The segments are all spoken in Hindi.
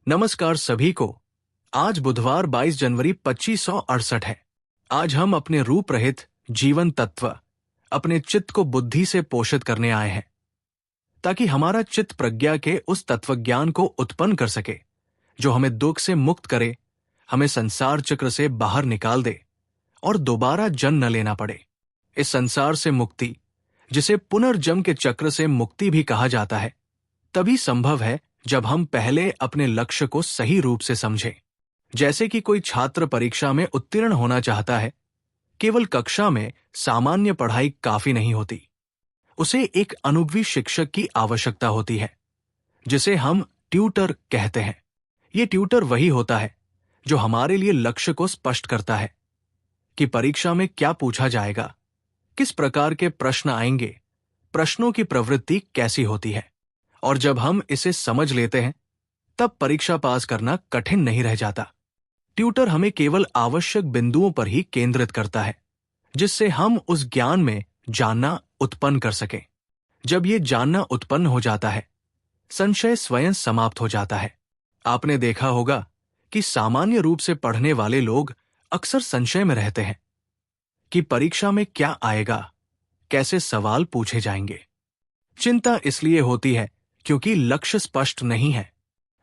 नमस्कार सभी को। आज बुधवार 22 जनवरी 2568 है। आज हम अपने रूप रहित जीवन तत्व, अपने चित्त को बुद्धि से पोषित करने आए हैं, ताकि हमारा चित्त प्रज्ञा के उस तत्वज्ञान को उत्पन्न कर सके जो हमें दुख से मुक्त करे, हमें संसार चक्र से बाहर निकाल दे और दोबारा जन्म न लेना पड़े। इस संसार से मुक्ति, जिसे पुनर्जन्म के चक्र से मुक्ति भी कहा जाता है, तभी संभव है जब हम पहले अपने लक्ष्य को सही रूप से समझें। जैसे कि कोई छात्र परीक्षा में उत्तीर्ण होना चाहता है, केवल कक्षा में सामान्य पढ़ाई काफी नहीं होती, उसे एक अनुभवी शिक्षक की आवश्यकता होती है, जिसे हम ट्यूटर कहते हैं। ये ट्यूटर वही होता है जो हमारे लिए लक्ष्य को स्पष्ट करता है कि परीक्षा में क्या पूछा जाएगा, किस प्रकार के प्रश्न आएंगे, प्रश्नों की प्रवृत्ति कैसी होती है। और जब हम इसे समझ लेते हैं, तब परीक्षा पास करना कठिन नहीं रह जाता। ट्यूटर हमें केवल आवश्यक बिंदुओं पर ही केंद्रित करता है, जिससे हम उस ज्ञान में जानना उत्पन्न कर सकें। जब ये जानना उत्पन्न हो जाता है, संशय स्वयं समाप्त हो जाता है। आपने देखा होगा कि सामान्य रूप से पढ़ने वाले लोग अक्सर संशय में रहते हैं कि परीक्षा में क्या आएगा, कैसे सवाल पूछे जाएंगे। चिंता इसलिए होती है क्योंकि लक्ष्य स्पष्ट नहीं है।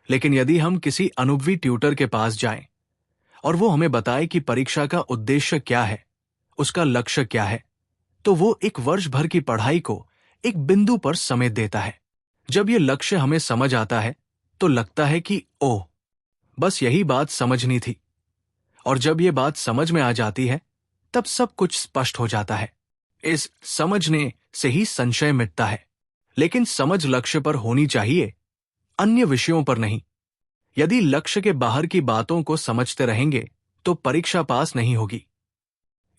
लेकिन यदि हम किसी अनुभवी ट्यूटर के पास जाएं और वो हमें बताए कि परीक्षा का उद्देश्य क्या है, उसका लक्ष्य क्या है, तो वो एक वर्ष भर की पढ़ाई को एक बिंदु पर समेट देता है। जब ये लक्ष्य हमें समझ आता है तो लगता है कि ओह, बस यही बात समझनी थी। और जब ये बात समझ में आ जाती है, तब सब कुछ स्पष्ट हो जाता है। इस समझने से ही संशय मिटता है। लेकिन समझ लक्ष्य पर होनी चाहिए, अन्य विषयों पर नहीं। यदि लक्ष्य के बाहर की बातों को समझते रहेंगे तो परीक्षा पास नहीं होगी।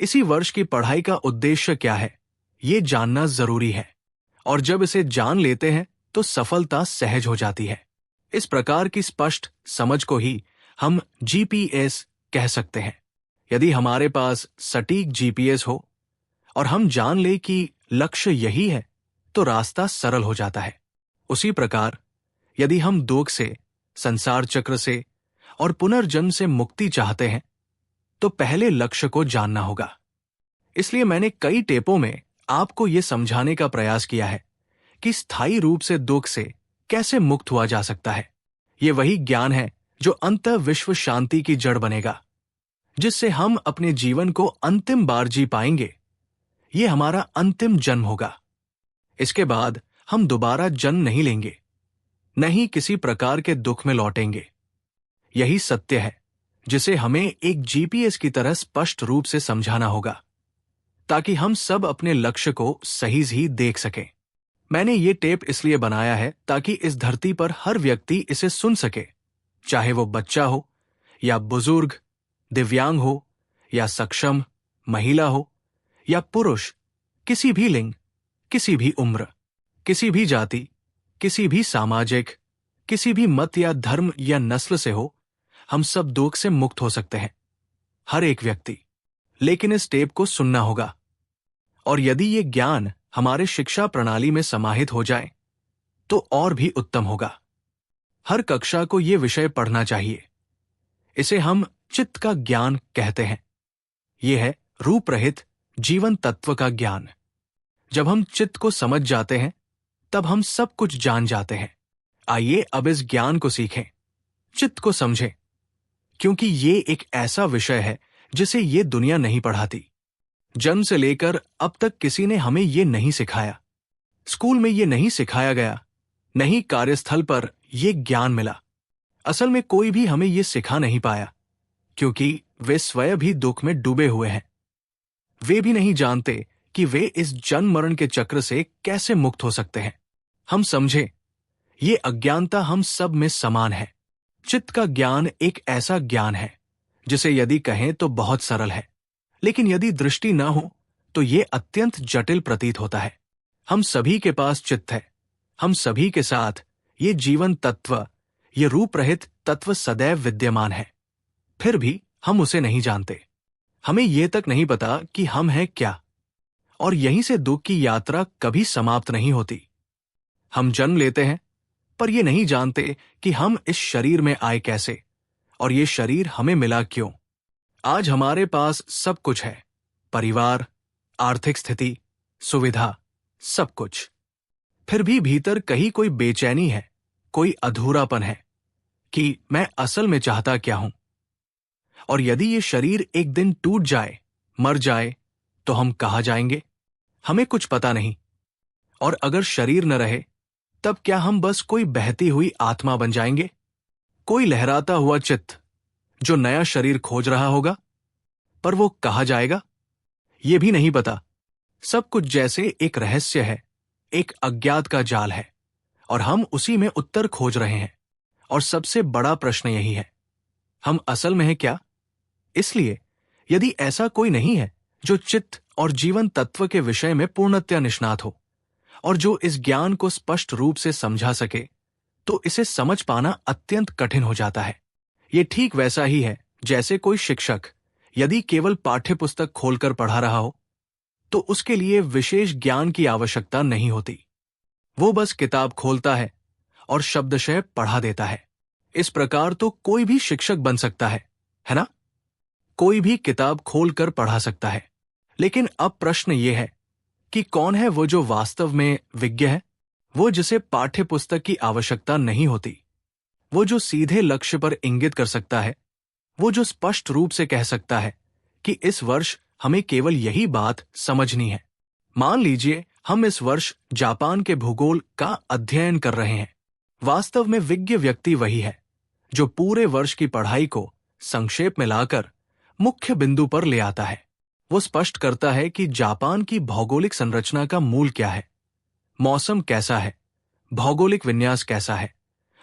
इसी वर्ष की पढ़ाई का उद्देश्य क्या है, ये जानना जरूरी है। और जब इसे जान लेते हैं तो सफलता सहज हो जाती है। इस प्रकार की स्पष्ट समझ को ही हम जीपीएस कह सकते हैं। यदि हमारे पास सटीक जीपीएस हो और हम जान ले कि लक्ष्य यही है, तो रास्ता सरल हो जाता है। उसी प्रकार यदि हम दुख से, संसार चक्र से और पुनर्जन्म से मुक्ति चाहते हैं, तो पहले लक्ष्य को जानना होगा। इसलिए मैंने कई टेपों में आपको यह समझाने का प्रयास किया है कि स्थायी रूप से दुख से कैसे मुक्त हुआ जा सकता है। ये वही ज्ञान है जो अंतः विश्व शांति की जड़ बनेगा, जिससे हम अपने जीवन को अंतिम बार जी पाएंगे। ये हमारा अंतिम जन्म होगा। इसके बाद हम दोबारा जन्म नहीं लेंगे, नहीं किसी प्रकार के दुख में लौटेंगे। यही सत्य है जिसे हमें एक जीपीएस की तरह स्पष्ट रूप से समझाना होगा, ताकि हम सब अपने लक्ष्य को सही ही देख सकें। मैंने ये टेप इसलिए बनाया है ताकि इस धरती पर हर व्यक्ति इसे सुन सके, चाहे वो बच्चा हो या बुजुर्ग, दिव्यांग हो या सक्षम, महिला हो या पुरुष, किसी भी लिंग, किसी भी उम्र, किसी भी जाति, किसी भी सामाजिक, किसी भी मत या धर्म या नस्ल से हो, हम सब दुख से मुक्त हो सकते हैं, हर एक व्यक्ति। लेकिन इस टेप को सुनना होगा। और यदि ये ज्ञान हमारे शिक्षा प्रणाली में समाहित हो जाए तो और भी उत्तम होगा। हर कक्षा को ये विषय पढ़ना चाहिए। इसे हम चित्त का ज्ञान कहते हैं। यह है रूप रहित जीवन तत्व का ज्ञान। जब हम चित्त को समझ जाते हैं, तब हम सब कुछ जान जाते हैं। आइए अब इस ज्ञान को सीखें, चित्त को समझें, क्योंकि ये एक ऐसा विषय है जिसे ये दुनिया नहीं पढ़ाती। जन्म से लेकर अब तक किसी ने हमें ये नहीं सिखाया। स्कूल में ये नहीं सिखाया गया, नहीं कार्यस्थल पर ये ज्ञान मिला। असल में कोई भी हमें ये सिखा नहीं पाया, क्योंकि वे स्वयं भी दुख में डूबे हुए हैं। वे भी नहीं जानते कि वे इस जन्म मरण के चक्र से कैसे मुक्त हो सकते हैं। हम समझें, ये अज्ञानता हम सब में समान है। चित्त का ज्ञान एक ऐसा ज्ञान है जिसे यदि कहें तो बहुत सरल है, लेकिन यदि दृष्टि न हो तो ये अत्यंत जटिल प्रतीत होता है। हम सभी के पास चित्त है, हम सभी के साथ ये जीवन तत्व, ये रूप रहित तत्व सदैव विद्यमान है। फिर भी हम उसे नहीं जानते। हमें ये तक नहीं पता कि हम हैं क्या, और यहीं से दुख की यात्रा कभी समाप्त नहीं होती। हम जन्म लेते हैं, पर ये नहीं जानते कि हम इस शरीर में आए कैसे और ये शरीर हमें मिला क्यों। आज हमारे पास सब कुछ है, परिवार, आर्थिक स्थिति, सुविधा, सब कुछ। फिर भी भीतर कहीं कोई बेचैनी है, कोई अधूरापन है कि मैं असल में चाहता क्या हूं। और यदि ये शरीर एक दिन टूट जाए, मर जाए, तो हम कहाँ जाएंगे? हमें कुछ पता नहीं। और अगर शरीर न रहे, तब क्या हम बस कोई बहती हुई आत्मा बन जाएंगे, कोई लहराता हुआ चित्त जो नया शरीर खोज रहा होगा? पर वो कहाँ जाएगा, ये भी नहीं पता। सब कुछ जैसे एक रहस्य है, एक अज्ञात का जाल है, और हम उसी में उत्तर खोज रहे हैं। और सबसे बड़ा प्रश्न यही है, हम असल में हैं क्या? इसलिए यदि ऐसा कोई नहीं है जो चित्त और जीवन तत्व के विषय में पूर्णतया निष्णात हो और जो इस ज्ञान को स्पष्ट रूप से समझा सके, तो इसे समझ पाना अत्यंत कठिन हो जाता है। ये ठीक वैसा ही है जैसे कोई शिक्षक यदि केवल पाठ्यपुस्तक खोलकर पढ़ा रहा हो, तो उसके लिए विशेष ज्ञान की आवश्यकता नहीं होती। वो बस किताब खोलता है और शब्दशः पढ़ा देता है। इस प्रकार तो कोई भी शिक्षक बन सकता है ना? कोई भी किताब खोलकर पढ़ा सकता है। लेकिन अब प्रश्न ये है कि कौन है वो जो वास्तव में विज्ञ है? वो जिसे पाठ्यपुस्तक की आवश्यकता नहीं होती, वो जो सीधे लक्ष्य पर इंगित कर सकता है, वो जो स्पष्ट रूप से कह सकता है कि इस वर्ष हमें केवल यही बात समझनी है। मान लीजिए हम इस वर्ष जापान के भूगोल का अध्ययन कर रहे हैं। वास्तव में विज्ञ व्यक्ति वही है जो पूरे वर्ष की पढ़ाई को संक्षेप में लाकर मुख्य बिंदु पर ले आता है। वो स्पष्ट करता है कि जापान की भौगोलिक संरचना का मूल क्या है, मौसम कैसा है, भौगोलिक विन्यास कैसा है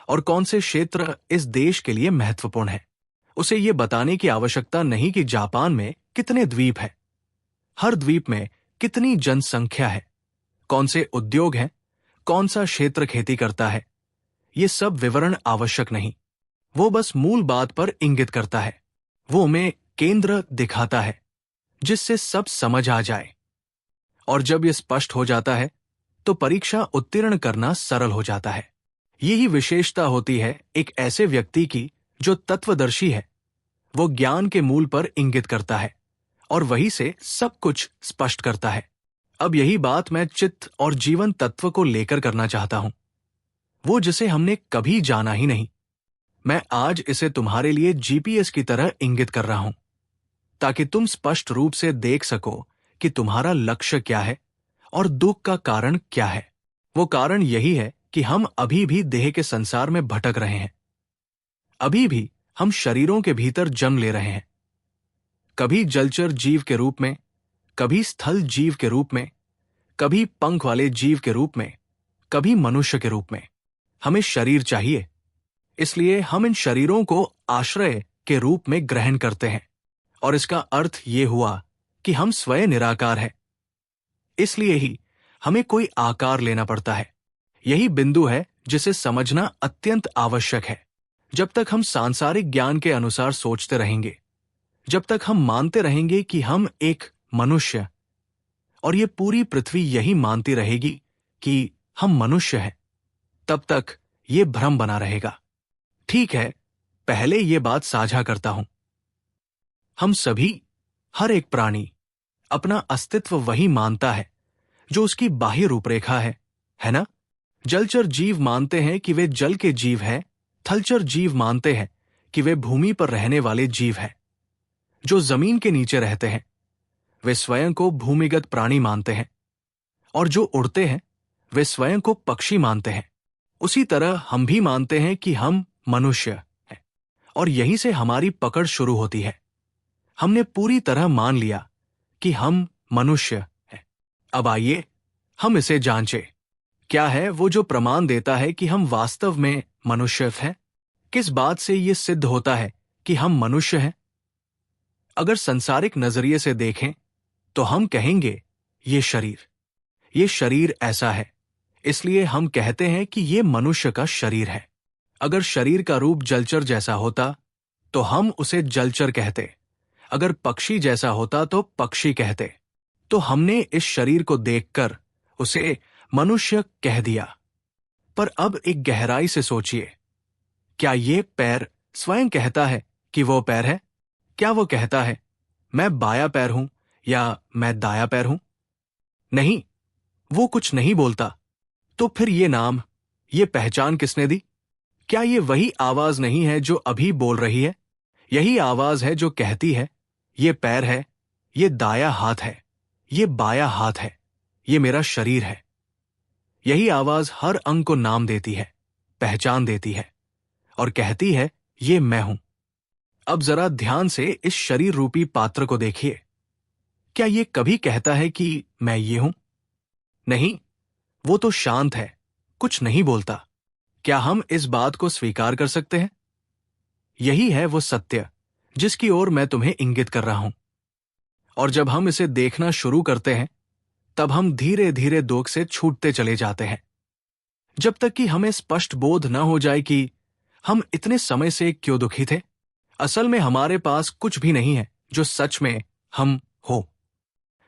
और कौन से क्षेत्र इस देश के लिए महत्वपूर्ण है। उसे ये बताने की आवश्यकता नहीं कि जापान में कितने द्वीप हैं, हर द्वीप में कितनी जनसंख्या है, कौन से उद्योग हैं, कौन सा क्षेत्र खेती करता है। ये सब विवरण आवश्यक नहीं। वो बस मूल बात पर इंगित करता है। वो हमें केंद्र दिखाता है जिससे सब समझ आ जाए। और जब ये स्पष्ट हो जाता है तो परीक्षा उत्तीर्ण करना सरल हो जाता है। यही विशेषता होती है एक ऐसे व्यक्ति की जो तत्वदर्शी है। वो ज्ञान के मूल पर इंगित करता है और वही से सब कुछ स्पष्ट करता है। अब यही बात मैं चित्त और जीवन तत्व को लेकर करना चाहता हूं, वो जिसे हमने कभी जाना ही नहीं। मैं आज इसे तुम्हारे लिए जीपीएस की तरह इंगित कर रहा हूं, ताकि तुम स्पष्ट रूप से देख सको कि तुम्हारा लक्ष्य क्या है और दुख का कारण क्या है। वो कारण यही है कि हम अभी भी देह के संसार में भटक रहे हैं। अभी भी हम शरीरों के भीतर जन्म ले रहे हैं, कभी जलचर जीव के रूप में, कभी स्थल जीव के रूप में, कभी पंख वाले जीव के रूप में, कभी मनुष्य के रूप में। हमें शरीर चाहिए, इसलिए हम इन शरीरों को आश्रय के रूप में ग्रहण करते हैं। और इसका अर्थ ये हुआ कि हम स्वयं निराकार हैं, इसलिए ही हमें कोई आकार लेना पड़ता है। यही बिंदु है जिसे समझना अत्यंत आवश्यक है। जब तक हम सांसारिक ज्ञान के अनुसार सोचते रहेंगे, जब तक हम मानते रहेंगे कि हम एक मनुष्य, और ये पूरी पृथ्वी यही मानती रहेगी कि हम मनुष्य हैं, तब तक ये भ्रम बना रहेगा। ठीक है, पहले ये बात साझा करता हूं। हम सभी, हर एक प्राणी अपना अस्तित्व वही मानता है जो उसकी बाह्य रूपरेखा है ना? जलचर जीव मानते हैं कि वे जल के जीव हैं, थलचर जीव मानते हैं कि वे भूमि पर रहने वाले जीव हैं। जो जमीन के नीचे रहते हैं वे स्वयं को भूमिगत प्राणी मानते हैं, और जो उड़ते हैं वे स्वयं को पक्षी मानते हैं। उसी तरह हम भी मानते हैं कि हम मनुष्य हैं, और यहीं से हमारी पकड़ शुरू होती है। हमने पूरी तरह मान लिया कि हम मनुष्य हैं। अब आइए हम इसे जांचें। क्या है वो जो प्रमाण देता है कि हम वास्तव में मनुष्य हैं? किस बात से यह सिद्ध होता है कि हम मनुष्य हैं? अगर संसारिक नजरिए से देखें तो हम कहेंगे ये शरीर ऐसा है, इसलिए हम कहते हैं कि ये मनुष्य का शरीर है। अगर शरीर का रूप जलचर जैसा होता तो हम उसे जलचर कहते, अगर पक्षी जैसा होता तो पक्षी कहते। तो हमने इस शरीर को देखकर उसे मनुष्य कह दिया। पर अब एक गहराई से सोचिए, क्या ये पैर स्वयं कहता है कि वो पैर है? क्या वो कहता है, मैं बाया पैर हूं या मैं दाया पैर हूं? नहीं, वो कुछ नहीं बोलता। तो फिर ये नाम, ये पहचान किसने दी? क्या ये वही आवाज नहीं है जो अभी बोल रही है? यही आवाज है जो कहती है, ये पैर है, ये दाया हाथ है, ये बाया हाथ है, ये मेरा शरीर है। यही आवाज हर अंग को नाम देती है, पहचान देती है और कहती है, ये मैं हूं। अब जरा ध्यान से इस शरीर रूपी पात्र को देखिए। क्या ये कभी कहता है कि मैं ये हूं? नहीं, वो तो शांत है, कुछ नहीं बोलता। क्या हम इस बात को स्वीकार कर सकते हैं? यही है वो सत्य जिसकी ओर मैं तुम्हें इंगित कर रहा हूं। और जब हम इसे देखना शुरू करते हैं, तब हम धीरे धीरे दुख से छूटते चले जाते हैं, जब तक कि हमें स्पष्ट बोध न हो जाए कि हम इतने समय से क्यों दुखी थे। असल में हमारे पास कुछ भी नहीं है जो सच में हम हो।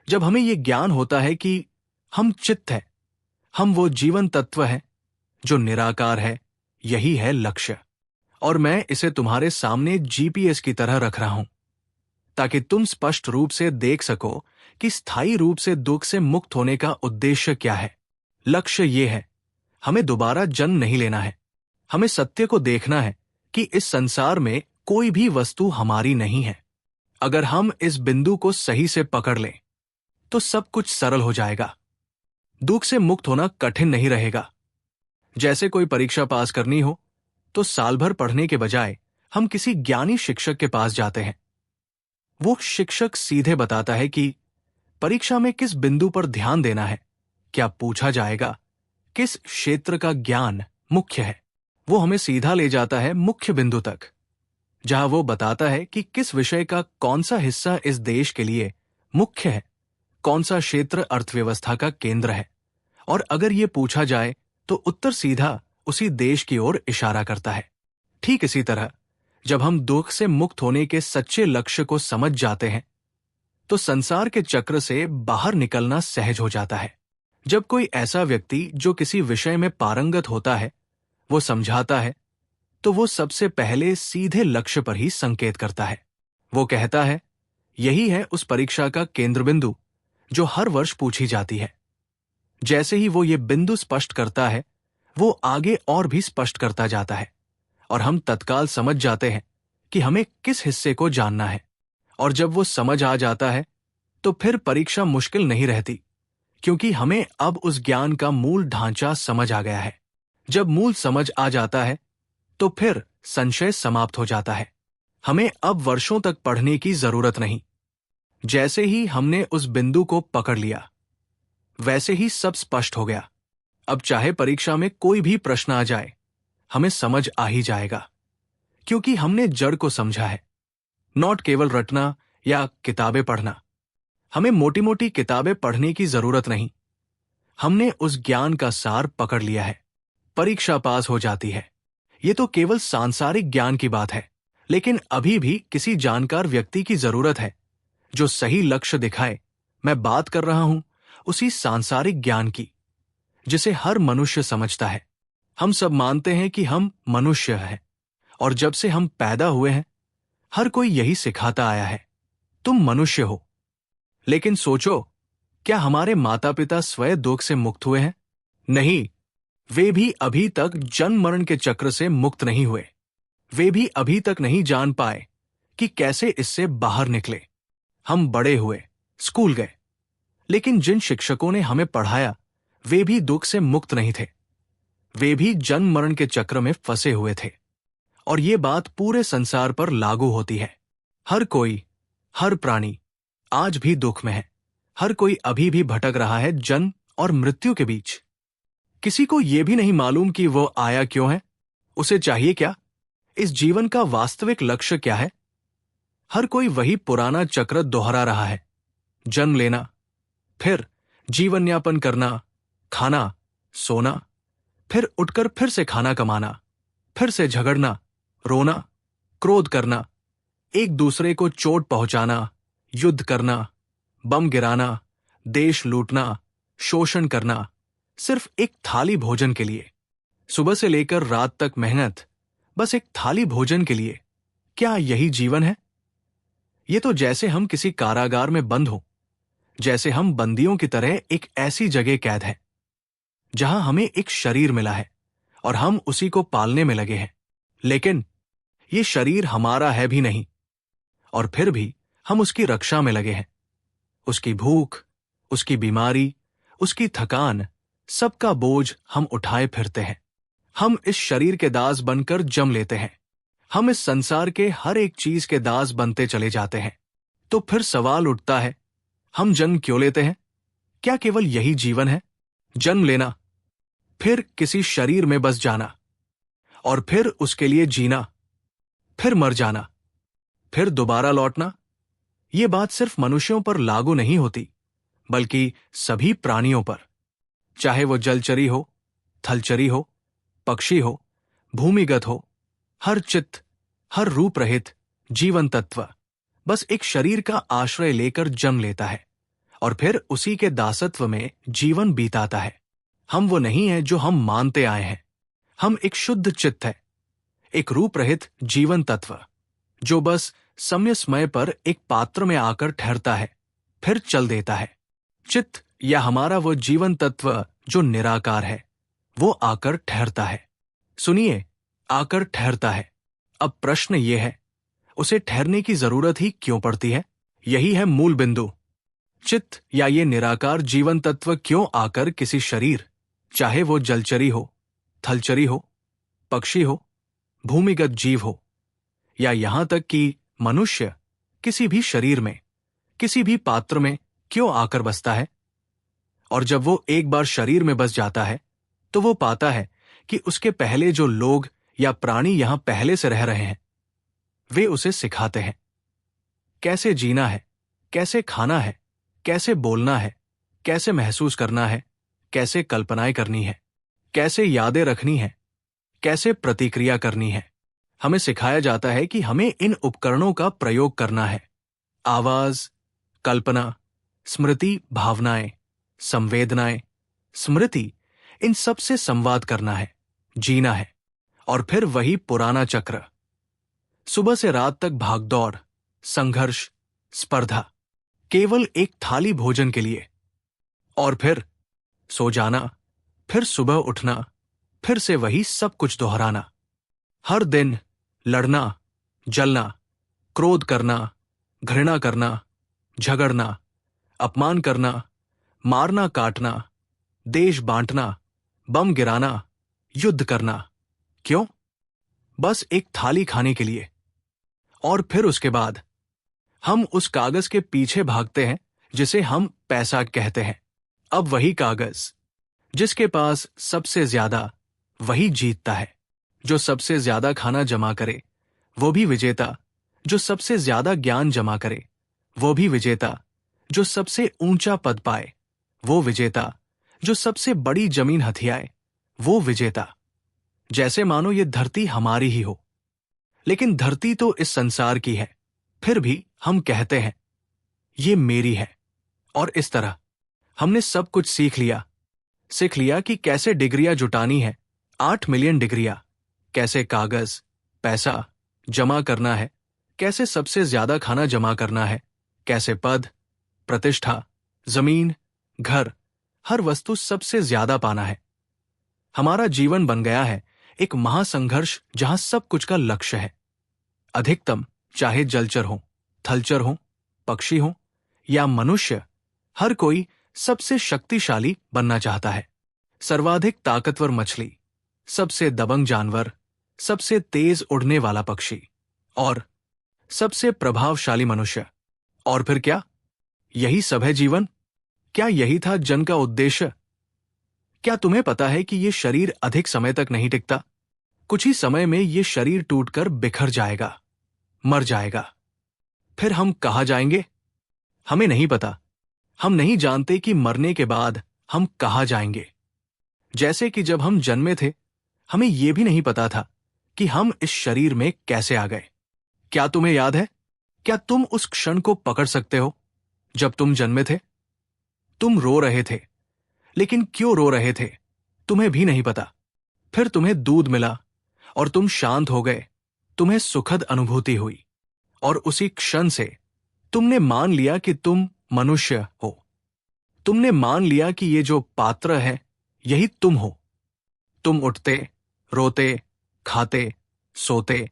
जब हमें यह ज्ञान होता है कि हम चित्त है, हम वो जीवन तत्व है जो निराकार है, यही है लक्ष्य। और मैं इसे तुम्हारे सामने जीपीएस की तरह रख रहा हूं, ताकि तुम स्पष्ट रूप से देख सको कि स्थायी रूप से दुख से मुक्त होने का उद्देश्य क्या है। लक्ष्य ये है, हमें दोबारा जन्म नहीं लेना है। हमें सत्य को देखना है कि इस संसार में कोई भी वस्तु हमारी नहीं है। अगर हम इस बिंदु को सही से पकड़ लें, तो सब कुछ सरल हो जाएगा। दुख से मुक्त होना कठिन नहीं रहेगा। जैसे कोई परीक्षा पास करनी हो, तो साल भर पढ़ने के बजाय हम किसी ज्ञानी शिक्षक के पास जाते हैं। वो शिक्षक सीधे बताता है कि परीक्षा में किस बिंदु पर ध्यान देना है, क्या पूछा जाएगा, किस क्षेत्र का ज्ञान मुख्य है। वो हमें सीधा ले जाता है मुख्य बिंदु तक, जहां वो बताता है कि किस विषय का कौन सा हिस्सा इस देश के लिए मुख्य है, कौन सा क्षेत्र अर्थव्यवस्था का केंद्र है। और अगर ये पूछा जाए तो उत्तर सीधा उसी देश की ओर इशारा करता है। ठीक इसी तरह जब हम दुख से मुक्त होने के सच्चे लक्ष्य को समझ जाते हैं, तो संसार के चक्र से बाहर निकलना सहज हो जाता है। जब कोई ऐसा व्यक्ति जो किसी विषय में पारंगत होता है, वो समझाता है, तो वो सबसे पहले सीधे लक्ष्य पर ही संकेत करता है। वो कहता है, यही है उस परीक्षा का केंद्र बिंदु जो हर वर्ष पूछी जाती है। जैसे ही वो ये बिंदु स्पष्ट करता है, वो आगे और भी स्पष्ट करता जाता है और हम तत्काल समझ जाते हैं कि हमें किस हिस्से को जानना है। और जब वो समझ आ जाता है, तो फिर परीक्षा मुश्किल नहीं रहती, क्योंकि हमें अब उस ज्ञान का मूल ढांचा समझ आ गया है। जब मूल समझ आ जाता है, तो फिर संशय समाप्त हो जाता है। हमें अब वर्षों तक पढ़ने की जरूरत नहीं। जैसे ही हमने उस बिंदु को पकड़ लिया, वैसे ही सब स्पष्ट हो गया। अब चाहे परीक्षा में कोई भी प्रश्न आ जाए, हमें समझ आ ही जाएगा, क्योंकि हमने जड़ को समझा है। नॉट केवल रटना या किताबें पढ़ना। हमें मोटी मोटी किताबें पढ़ने की जरूरत नहीं। हमने उस ज्ञान का सार पकड़ लिया है। परीक्षा पास हो जाती है। ये तो केवल सांसारिक ज्ञान की बात है, लेकिन अभी भी किसी जानकार व्यक्ति की जरूरत है जो सही लक्ष्य दिखाए। मैं बात कर रहा हूं उसी सांसारिक ज्ञान की जिसे हर मनुष्य समझता है। हम सब मानते हैं कि हम मनुष्य हैं, और जब से हम पैदा हुए हैं, हर कोई यही सिखाता आया है, तुम मनुष्य हो। लेकिन सोचो, क्या हमारे माता पिता स्वयं दुख से मुक्त हुए हैं? नहीं, वे भी अभी तक जन्म मरण के चक्र से मुक्त नहीं हुए। वे भी अभी तक नहीं जान पाए कि कैसे इससे बाहर निकले। हम बड़े हुए, स्कूल गए, लेकिन जिन शिक्षकों ने हमें पढ़ाया, वे भी दुख से मुक्त नहीं थे। वे भी जन्म मरण के चक्र में फंसे हुए थे। और ये बात पूरे संसार पर लागू होती है। हर कोई, हर प्राणी आज भी दुख में है। हर कोई अभी भी भटक रहा है जन्म और मृत्यु के बीच। किसी को यह भी नहीं मालूम कि वो आया क्यों है, उसे चाहिए क्या, इस जीवन का वास्तविक लक्ष्य क्या है। हर कोई वही पुराना चक्र दोहरा रहा है। जन्म लेना, फिर जीवन यापन करना, खाना, सोना, फिर उठकर फिर से खाना कमाना, फिर से झगड़ना, रोना, क्रोध करना, एक दूसरे को चोट पहुंचाना, युद्ध करना, बम गिराना, देश लूटना, शोषण करना, सिर्फ एक थाली भोजन के लिए। सुबह से लेकर रात तक मेहनत, बस एक थाली भोजन के लिए। क्या यही जीवन है? ये तो जैसे हम किसी कारागार में बंद हो, जैसे हम बंदियों की तरह एक ऐसी जगह कैद हैं जहां हमें एक शरीर मिला है और हम उसी को पालने में लगे हैं। लेकिन ये शरीर हमारा है भी नहीं, और फिर भी हम उसकी रक्षा में लगे हैं। उसकी भूख, उसकी बीमारी, उसकी थकान, सबका बोझ हम उठाए फिरते हैं। हम इस शरीर के दास बनकर जम लेते हैं। हम इस संसार के हर एक चीज के दास बनते चले जाते हैं। तो फिर सवाल उठता है, हम जन्म क्यों लेते हैं? क्या केवल यही जीवन है? जन्म लेना, फिर किसी शरीर में बस जाना, और फिर उसके लिए जीना, फिर मर जाना, फिर दोबारा लौटना। ये बात सिर्फ मनुष्यों पर लागू नहीं होती, बल्कि सभी प्राणियों पर, चाहे वो जलचरी हो, थलचरी हो, पक्षी हो, भूमिगत हो। हर चित्त, हर रूप रहित जीवन तत्व बस एक शरीर का आश्रय लेकर जन्म लेता है और फिर उसी के दासत्व में जीवन बीताता है। हम वो नहीं है जो हम मानते आए हैं। हम एक शुद्ध चित्त है, एक रूप रहित जीवन तत्व जो बस समय समय पर एक पात्र में आकर ठहरता है, फिर चल देता है। चित्त या हमारा वो जीवन तत्व जो निराकार है, वो आकर ठहरता है। सुनिए, आकर ठहरता है। अब प्रश्न ये है, उसे ठहरने की जरूरत ही क्यों पड़ती है? यही है मूल बिंदु। चित्त या ये निराकार जीवन तत्व क्यों आकर किसी शरीर, चाहे वो जलचरी हो, थलचरी हो, पक्षी हो, भूमिगत जीव हो, या यहां तक कि मनुष्य, किसी भी शरीर में, किसी भी पात्र में क्यों आकर बसता है? और जब वो एक बार शरीर में बस जाता है, तो वो पाता है कि उसके पहले जो लोग या प्राणी यहां पहले से रह रहे हैं, वे उसे सिखाते हैं कैसे जीना है, कैसे खाना है, कैसे बोलना है, कैसे महसूस करना है, कैसे कल्पनाएं करनी है, कैसे यादें रखनी है, कैसे प्रतिक्रिया करनी है। हमें सिखाया जाता है कि हमें इन उपकरणों का प्रयोग करना है। आवाज, कल्पना, स्मृति, भावनाएं, संवेदनाएं, स्मृति, इन सब से संवाद करना है, जीना है। और फिर वही पुराना चक्र, सुबह से रात तक भागदौड़, संघर्ष, स्पर्धा, केवल एक थाली भोजन के लिए। और फिर सो जाना, फिर सुबह उठना, फिर से वही सब कुछ दोहराना। हर दिन लड़ना, जलना, क्रोध करना, घृणा करना, झगड़ना, अपमान करना, मारना काटना, देश बांटना, बम गिराना, युद्ध करना। क्यों? बस एक थाली खाने के लिए। और फिर उसके बाद हम उस कागज के पीछे भागते हैं जिसे हम पैसा कहते हैं। अब वही कागज, जिसके पास सबसे ज्यादा, वही जीतता है। जो सबसे ज्यादा खाना जमा करे, वो भी विजेता। जो सबसे ज्यादा ज्ञान जमा करे, वो भी विजेता। जो सबसे ऊंचा पद पाए, वो विजेता। जो सबसे बड़ी जमीन हथियाए, वो विजेता। जैसे मानो ये धरती हमारी ही हो। लेकिन धरती तो इस संसार की है, फिर भी हम कहते हैं ये मेरी है। और इस तरह हमने सब कुछ सीख लिया कि कैसे डिग्रियां जुटानी है, 8 मिलियन डिग्रियां, कैसे कागज, पैसा जमा करना है, कैसे सबसे ज्यादा खाना जमा करना है, कैसे पद, प्रतिष्ठा, जमीन, घर, हर वस्तु सबसे ज्यादा पाना है। हमारा जीवन बन गया है एक महासंघर्ष जहां सब कुछ का लक्ष्य है अधिकतम, चाहे जलचर हो, थलचर हो, पक्षी हो या मनुष्य, हर कोई सबसे शक्तिशाली बनना चाहता है। सर्वाधिक ताकतवर मछली, सबसे दबंग जानवर, सबसे तेज उड़ने वाला पक्षी और सबसे प्रभावशाली मनुष्य। और फिर क्या यही सब है जीवन? क्या यही था जन्म का उद्देश्य? क्या तुम्हें पता है कि ये शरीर अधिक समय तक नहीं टिकता? कुछ ही समय में ये शरीर टूटकर बिखर जाएगा, मर जाएगा। फिर हम कहाँ जाएंगे? हमें नहीं पता। हम नहीं जानते कि मरने के बाद हम कहाँ जाएंगे। जैसे कि जब हम जन्मे थे, हमें यह भी नहीं पता था कि हम इस शरीर में कैसे आ गए। क्या तुम्हें याद है? क्या तुम उस क्षण को पकड़ सकते हो जब तुम जन्मे थे? तुम रो रहे थे, लेकिन क्यों रो रहे थे तुम्हें भी नहीं पता। फिर तुम्हें दूध मिला और तुम शांत हो गए, तुम्हें सुखद अनुभूति हुई और उसी क्षण से तुमने मान लिया कि तुम मनुष्य हो। तुमने मान लिया कि ये जो पात्र है यही तुम हो। तुम उठते, रोते, खाते, सोते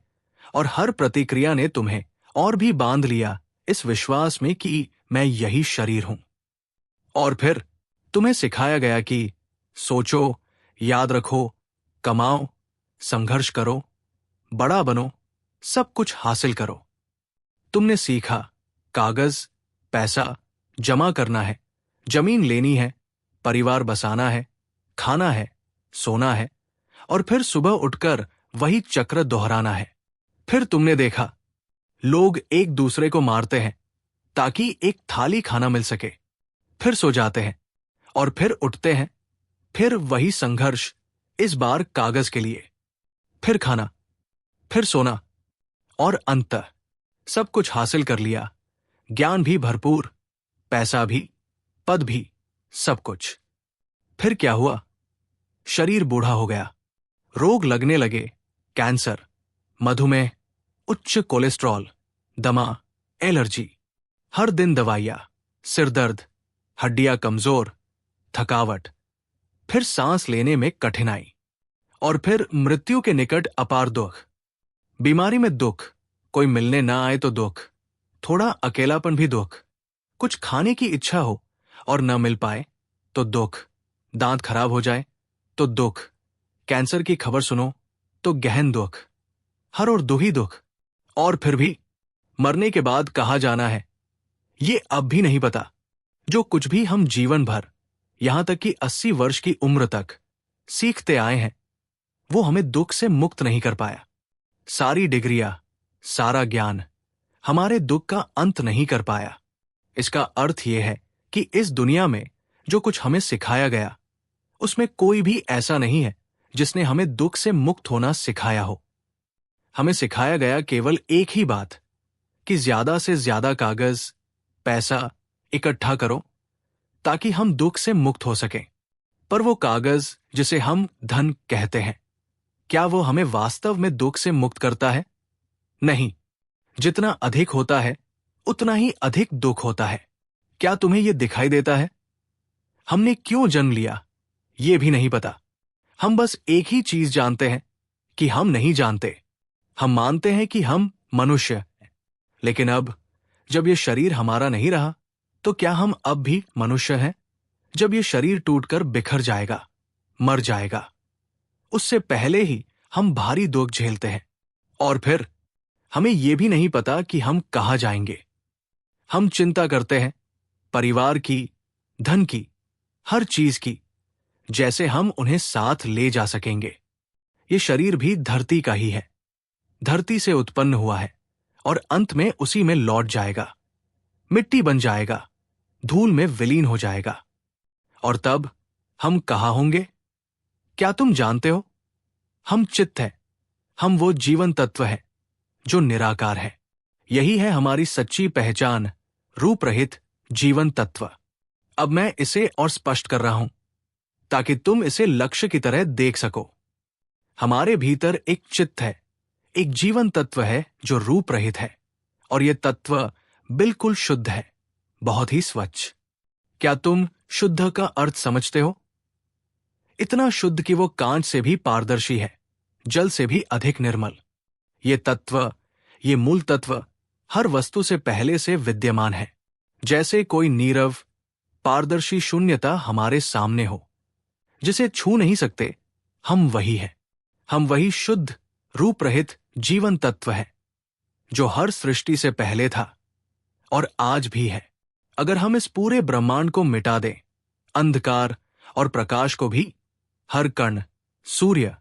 और हर प्रतिक्रिया ने तुम्हें और भी बांध लिया इस विश्वास में कि मैं यही शरीर हूं। और फिर तुम्हें सिखाया गया कि सोचो, याद रखो, कमाओ, संघर्ष करो, बड़ा बनो, सब कुछ हासिल करो। तुमने सीखा कागज, पैसा जमा करना है, जमीन लेनी है, परिवार बसाना है, खाना है, सोना है और फिर सुबह उठकर वही चक्र दोहराना है। फिर तुमने देखा लोग एक दूसरे को मारते हैं ताकि एक थाली खाना मिल सके, फिर सो जाते हैं और फिर उठते हैं, फिर वही संघर्ष, इस बार कागज के लिए, फिर खाना, फिर सोना और अंततः सब कुछ हासिल कर लिया, ज्ञान भी भरपूर, पैसा भी, पद भी, सब कुछ। फिर क्या हुआ? शरीर बूढ़ा हो गया, रोग लगने लगे, कैंसर, मधुमेह, उच्च कोलेस्ट्रॉल, दमा, एलर्जी, हर दिन दवाइयां, सिर दर्द, हड्डियां कमजोर, थकावट, फिर सांस लेने में कठिनाई और फिर मृत्यु के निकट अपार दुख। बीमारी में दुख, कोई मिलने ना आए तो दुख, थोड़ा अकेलापन भी दुख, कुछ खाने की इच्छा हो और न मिल पाए तो दुख, दांत खराब हो जाए तो दुख, कैंसर की खबर सुनो तो गहन दुख, हर और दो ही दुख। और फिर भी मरने के बाद कहाँ जाना है ये अब भी नहीं पता। जो कुछ भी हम जीवन भर, यहां तक कि 80 वर्ष की उम्र तक सीखते आए हैं, वो हमें दुख से मुक्त नहीं कर पाया। सारी डिग्रियां, सारा ज्ञान हमारे दुख का अंत नहीं कर पाया। इसका अर्थ यह है कि इस दुनिया में जो कुछ हमें सिखाया गया, उसमें कोई भी ऐसा नहीं है जिसने हमें दुख से मुक्त होना सिखाया हो। हमें सिखाया गया केवल एक ही बात कि ज्यादा से ज्यादा कागज, पैसा इकट्ठा करो ताकि हम दुख से मुक्त हो सकें। पर वो कागज जिसे हम धन कहते हैं, क्या वो हमें वास्तव में दुख से मुक्त करता है? नहीं। जितना अधिक होता है उतना ही अधिक दुख होता है। क्या तुम्हें यह दिखाई देता है? हमने क्यों जन्म लिया ये भी नहीं पता। हम बस एक ही चीज जानते हैं कि हम नहीं जानते। हम मानते हैं कि हम मनुष्य हैं, लेकिन अब जब ये शरीर हमारा नहीं रहा तो क्या हम अब भी मनुष्य हैं? जब ये शरीर टूटकर बिखर जाएगा, मर जाएगा, उससे पहले ही हम भारी दुख झेलते हैं। और फिर हमें यह भी नहीं पता कि हम कहां जाएंगे। हम चिंता करते हैं परिवार की, धन की, हर चीज की, जैसे हम उन्हें साथ ले जा सकेंगे। ये शरीर भी धरती का ही है, धरती से उत्पन्न हुआ है और अंत में उसी में लौट जाएगा, मिट्टी बन जाएगा, धूल में विलीन हो जाएगा। और तब हम कहां होंगे? क्या तुम जानते हो? हम चित्त हैं, हम वो जीवन तत्व है जो निराकार है। यही है हमारी सच्ची पहचान, रूप रहित जीवन तत्व। अब मैं इसे और स्पष्ट कर रहा हूं ताकि तुम इसे लक्ष्य की तरह देख सको। हमारे भीतर एक चित्त है, एक जीवन तत्व है जो रूप रहित है और यह तत्व बिल्कुल शुद्ध है, बहुत ही स्वच्छ। क्या तुम शुद्ध का अर्थ समझते हो? इतना शुद्ध कि वो कांच से भी पारदर्शी है, जल से भी अधिक निर्मल। ये तत्व, ये मूल तत्व हर वस्तु से पहले से विद्यमान है। जैसे कोई नीरव, पारदर्शी शून्यता हमारे सामने हो जिसे छू नहीं सकते, हम वही है। हम वही शुद्ध, रूप रहित जीवन तत्व है जो हर सृष्टि से पहले था और आज भी है। अगर हम इस पूरे ब्रह्मांड को मिटा दें, अंधकार और प्रकाश को भी, हर कण, सूर्य,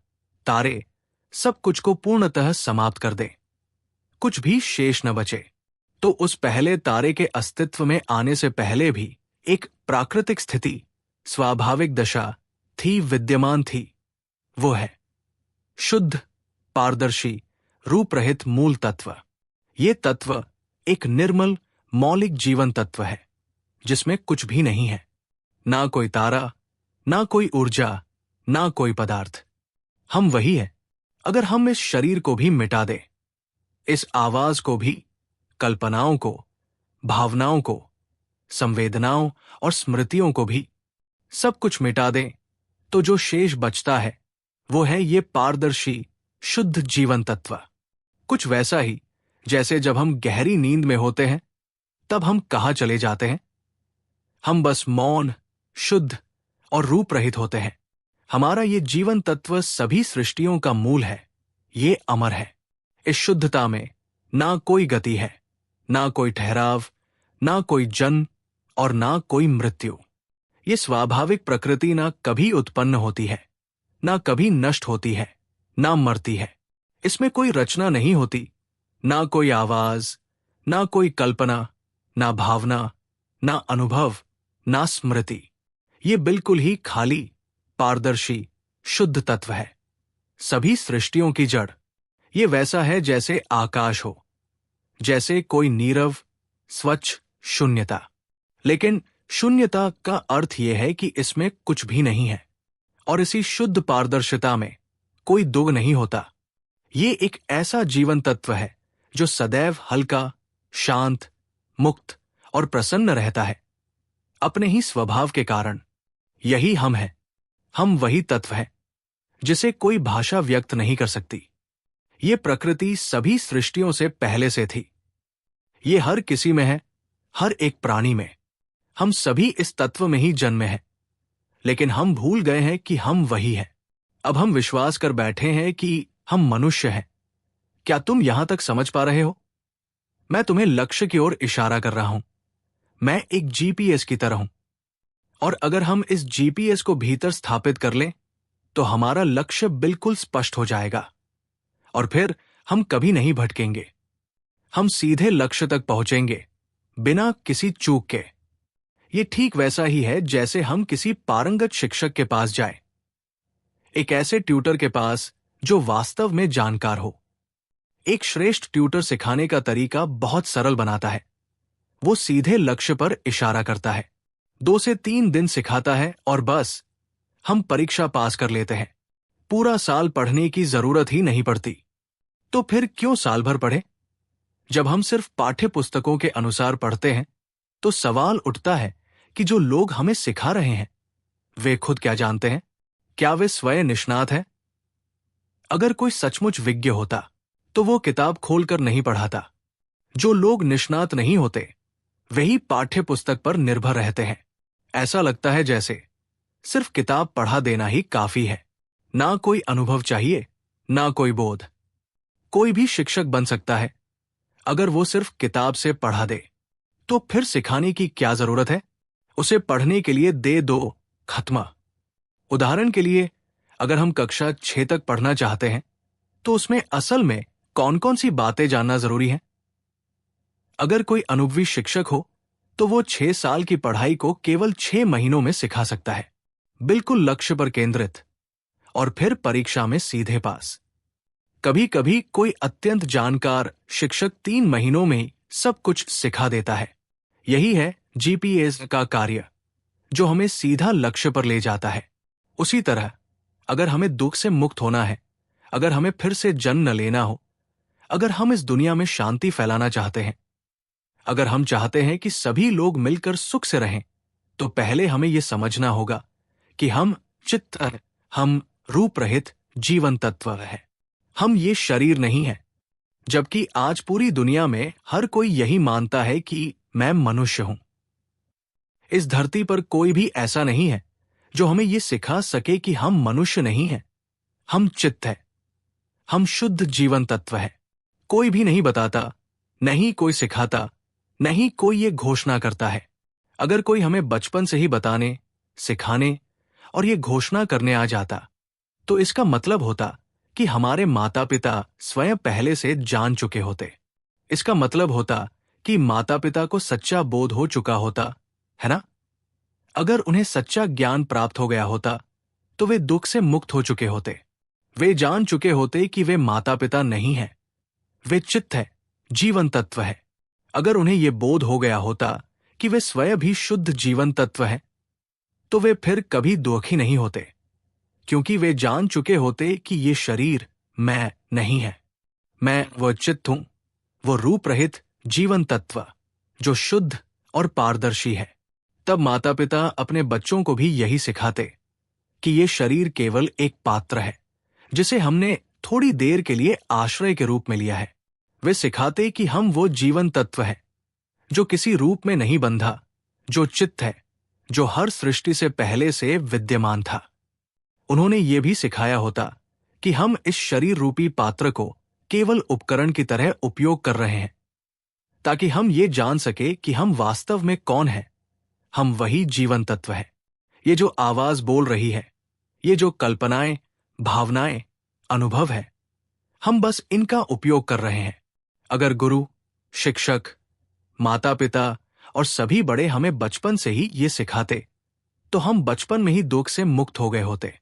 तारे, सब कुछ को पूर्णतः समाप्त कर दें, कुछ भी शेष न बचे, तो उस पहले तारे के अस्तित्व में आने से पहले भी एक प्राकृतिक स्थिति, स्वाभाविक दशा थी, विद्यमान थी। वो है शुद्ध, पारदर्शी, रूप रहित मूल तत्व। ये तत्व एक निर्मल, मौलिक जीवन तत्व है जिसमें कुछ भी नहीं है, ना कोई तारा, ना कोई ऊर्जा, ना कोई पदार्थ। हम वही हैं। अगर हम इस शरीर को भी मिटा दें, इस आवाज को भी, कल्पनाओं को, भावनाओं को, संवेदनाओं और स्मृतियों को भी, सब कुछ मिटा दें, तो जो शेष बचता है वो है ये पारदर्शी शुद्ध जीवन तत्व। कुछ वैसा ही जैसे जब हम गहरी नींद में होते हैं, तब हम कहाँ चले जाते हैं? हम बस मौन, शुद्ध और रूप रहित होते हैं। हमारा ये जीवन तत्व सभी सृष्टियों का मूल है। ये अमर है। इस शुद्धता में ना कोई गति है, ना कोई ठहराव, ना कोई जन्म और ना कोई मृत्यु। ये स्वाभाविक प्रकृति ना कभी उत्पन्न होती है, ना कभी नष्ट होती है, ना मरती है। इसमें कोई रचना नहीं होती, ना कोई आवाज, ना कोई कल्पना, ना भावना, ना अनुभव, ना स्मृति। ये बिल्कुल ही खाली, पारदर्शी, शुद्ध तत्व है। सभी सृष्टियों की जड़। ये वैसा है जैसे आकाश हो, जैसे कोई नीरव, स्वच्छ शून्यता। लेकिन शून्यता का अर्थ यह है कि इसमें कुछ भी नहीं है, और इसी शुद्ध पारदर्शिता में कोई दुग नहीं होता। ये एक ऐसा जीवन तत्व है जो सदैव हल्का, शांत, मुक्त और प्रसन्न रहता है, अपने ही स्वभाव के कारण। यही हम हैं। हम वही तत्व हैं जिसे कोई भाषा व्यक्त नहीं कर सकती। ये प्रकृति सभी सृष्टियों से पहले से थी। ये हर किसी में है, हर एक प्राणी में। हम सभी इस तत्व में ही जन्मे हैं, लेकिन हम भूल गए हैं कि हम वही हैं। अब हम विश्वास कर बैठे हैं कि हम मनुष्य हैं। क्या तुम यहां तक समझ पा रहे हो? मैं तुम्हें लक्ष्य की ओर इशारा कर रहा हूं। मैं एक जीपीएस की तरह हूं, और अगर हम इस जीपीएस को भीतर स्थापित कर लें तो हमारा लक्ष्य बिल्कुल स्पष्ट हो जाएगा, और फिर हम कभी नहीं भटकेंगे। हम सीधे लक्ष्य तक पहुंचेंगे, बिना किसी चूक के। ये ठीक वैसा ही है जैसे हम किसी पारंगत शिक्षक के पास जाएं, एक ऐसे ट्यूटर के पास जो वास्तव में जानकार हो। एक श्रेष्ठ ट्यूटर सिखाने का तरीका बहुत सरल बनाता है। वो सीधे लक्ष्य पर इशारा करता है, 2 से 3 दिन सिखाता है और बस हम परीक्षा पास कर लेते हैं। पूरा साल पढ़ने की जरूरत ही नहीं पड़ती। तो फिर क्यों साल भर पढ़े? जब हम सिर्फ पाठ्य पुस्तकों के अनुसार पढ़ते हैं तो सवाल उठता है कि जो लोग हमें सिखा रहे हैं वे खुद क्या जानते हैं? क्या वे स्वयं निष्णात हैं? अगर कोई सचमुच विज्ञ होता तो वो किताब खोलकर नहीं पढ़ाता। जो लोग निष्णात नहीं होते वही पाठ्य पुस्तक पर निर्भर रहते हैं। ऐसा लगता है जैसे सिर्फ किताब पढ़ा देना ही काफी है। ना कोई अनुभव चाहिए, ना कोई बोध। कोई भी शिक्षक बन सकता है अगर वो सिर्फ किताब से पढ़ा दे। तो फिर सिखाने की क्या जरूरत है? उसे पढ़ने के लिए दे दो खत्म। उदाहरण के लिए, अगर हम कक्षा 6 तक पढ़ना चाहते हैं तो उसमें असल में कौन कौन सी बातें जानना जरूरी है? अगर कोई अनुभवी शिक्षक हो तो वो 6 साल की पढ़ाई को केवल 6 महीनों में सिखा सकता है, बिल्कुल लक्ष्य पर केंद्रित, और फिर परीक्षा में सीधे पास। कभी कभी कोई अत्यंत जानकार शिक्षक 3 महीनों में ही सब कुछ सिखा देता है। यही है जीपीएस का कार्य, जो हमें सीधा लक्ष्य पर ले जाता है। उसी तरह अगर हमें दुख से मुक्त होना है, अगर हमें फिर से जन्म न लेना हो, अगर हम इस दुनिया में शांति फैलाना चाहते हैं, अगर हम चाहते हैं कि सभी लोग मिलकर सुख से रहें, तो पहले हमें यह समझना होगा कि हम चित्त, हम रूप रहित जीवन तत्व है। हम ये शरीर नहीं है। जबकि आज पूरी दुनिया में हर कोई यही मानता है कि मैं मनुष्य हूं। इस धरती पर कोई भी ऐसा नहीं है जो हमें यह सिखा सके कि हम मनुष्य नहीं हैं। हम चित्त है, हम शुद्ध जीवन तत्व है। कोई भी नहीं बताता, नहीं कोई सिखाता, नहीं कोई ये घोषणा करता है। अगर कोई हमें बचपन से ही बताने, सिखाने और ये घोषणा करने आ जाता तो इसका मतलब होता कि हमारे माता पिता स्वयं पहले से जान चुके होते। इसका मतलब होता कि माता पिता को सच्चा बोध हो चुका होता, है ना? अगर उन्हें सच्चा ज्ञान प्राप्त हो गया होता तो वे दुख से मुक्त हो चुके होते। वे जान चुके होते कि वे माता पिता नहीं हैं, वे चित्त है, जीवन तत्व है। अगर उन्हें यह बोध हो गया होता कि वे स्वयं भी शुद्ध जीवन तत्व है, तो वे फिर कभी दुखी नहीं होते। क्योंकि वे जान चुके होते कि ये शरीर मैं नहीं है। मैं वह चित्त हूं, वो रूप रहित जीवन तत्व जो शुद्ध और पारदर्शी है। तब माता पिता अपने बच्चों को भी यही सिखाते कि ये शरीर केवल एक पात्र है जिसे हमने थोड़ी देर के लिए आश्रय के रूप में लिया है। वे सिखाते कि हम वो जीवन तत्व है जो किसी रूप में नहीं बंधा, जो चित्त है, जो हर सृष्टि से पहले से विद्यमान था। उन्होंने ये भी सिखाया होता कि हम इस शरीर रूपी पात्र को केवल उपकरण की तरह उपयोग कर रहे हैं, ताकि हम ये जान सके कि हम वास्तव में कौन हैं। हम वही जीवन तत्व है। ये जो आवाज बोल रही है, ये जो कल्पनाएं, भावनाएं, अनुभव है, हम बस इनका उपयोग कर रहे हैं। अगर गुरु, शिक्षक, माता पिता और सभी बड़े हमें बचपन से ही ये सिखाते तो हम बचपन में ही दुख से मुक्त हो गए होते।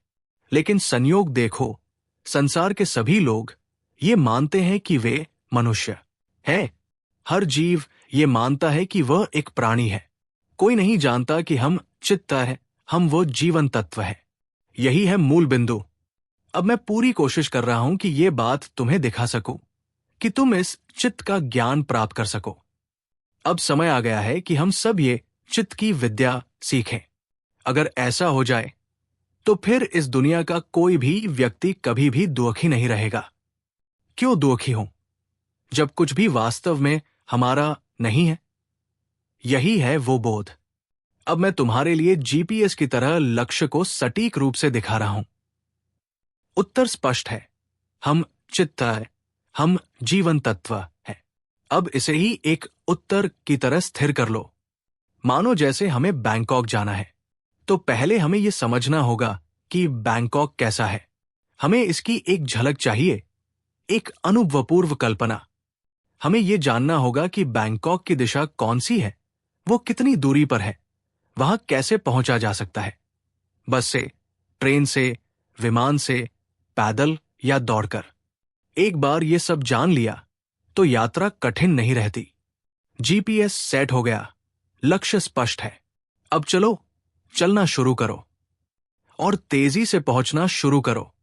लेकिन संयोग देखो, संसार के सभी लोग ये मानते हैं कि वे मनुष्य है। हर जीव ये मानता है कि वह एक प्राणी है। कोई नहीं जानता कि हम चित्त है, हम वो जीवन तत्व है। यही है मूल बिंदु। अब मैं पूरी कोशिश कर रहा हूं कि ये बात तुम्हें दिखा सकूं, कि तुम इस चित्त का ज्ञान प्राप्त कर सको। अब समय आ गया है कि हम सब ये चित्त की विद्या सीखें। अगर ऐसा हो जाए तो फिर इस दुनिया का कोई भी व्यक्ति कभी भी दुखी नहीं रहेगा। क्यों दुखी हो, जब कुछ भी वास्तव में हमारा नहीं है? यही है वो बोध। अब मैं तुम्हारे लिए जीपीएस की तरह लक्ष्य को सटीक रूप से दिखा रहा हूं। उत्तर स्पष्ट है, हम चित्त है, हम जीवन तत्व है। अब इसे ही एक उत्तर की तरह स्थिर कर लो। मानो जैसे हमें बैंकॉक जाना है, तो पहले हमें यह समझना होगा कि बैंकॉक कैसा है। हमें इसकी एक झलक चाहिए, एक अनुभवपूर्व कल्पना। हमें यह जानना होगा कि बैंकॉक की दिशा कौन सी है, वो कितनी दूरी पर है, वहां कैसे पहुंचा जा सकता है, बस से, ट्रेन से, विमान से, पैदल या दौड़कर। एक बार ये सब जान लिया तो यात्रा कठिन नहीं रहती। जीपीएस सेट हो गया, लक्ष्य स्पष्ट है। अब चलो, चलना शुरू करो और तेजी से पहुंचना शुरू करो।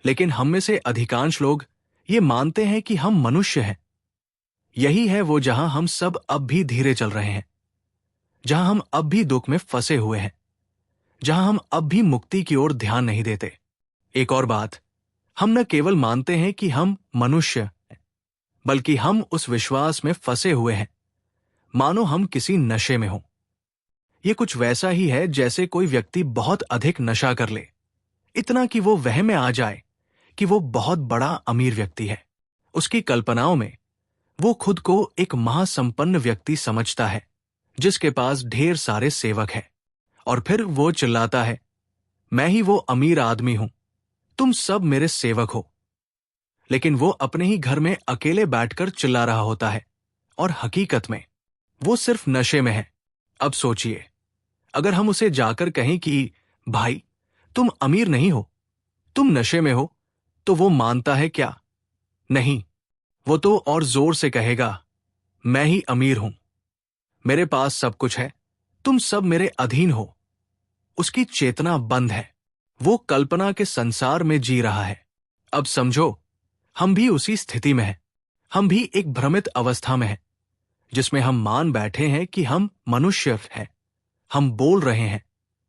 लेकिन हम में से अधिकांश लोग ये मानते हैं कि हम मनुष्य हैं। यही है वो जहां हम सब अब भी धीरे चल रहे हैं, जहां हम अब भी दुख में फंसे हुए हैं, जहां हम अब भी मुक्ति की ओर ध्यान नहीं देते। एक और बात, हम न केवल मानते हैं कि हम मनुष्य हैं, बल्कि हम उस विश्वास में फंसे हुए हैं मानो हम किसी नशे में हों। ये कुछ वैसा ही है जैसे कोई व्यक्ति बहुत अधिक नशा कर ले, इतना कि वो वहम में आ जाए कि वो बहुत बड़ा अमीर व्यक्ति है। उसकी कल्पनाओं में वो खुद को एक महासंपन्न व्यक्ति समझता है जिसके पास ढेर सारे सेवक हैं, और फिर वो चिल्लाता है, मैं ही वो अमीर आदमी हूं, तुम सब मेरे सेवक हो। लेकिन वो अपने ही घर में अकेले बैठकर चिल्ला रहा होता है, और हकीकत में वो सिर्फ नशे में है। अब सोचिए, अगर हम उसे जाकर कहें कि भाई तुम अमीर नहीं हो, तुम नशे में हो, तो वो मानता है क्या? नहीं, वो तो और जोर से कहेगा, मैं ही अमीर हूं, मेरे पास सब कुछ है, तुम सब मेरे अधीन हो। उसकी चेतना बंद है, वो कल्पना के संसार में जी रहा है। अब समझो, हम भी उसी स्थिति में हैं। हम भी एक भ्रमित अवस्था में हैं, जिसमें हम मान बैठे हैं कि हम मनुष्य हैं। हम बोल रहे हैं,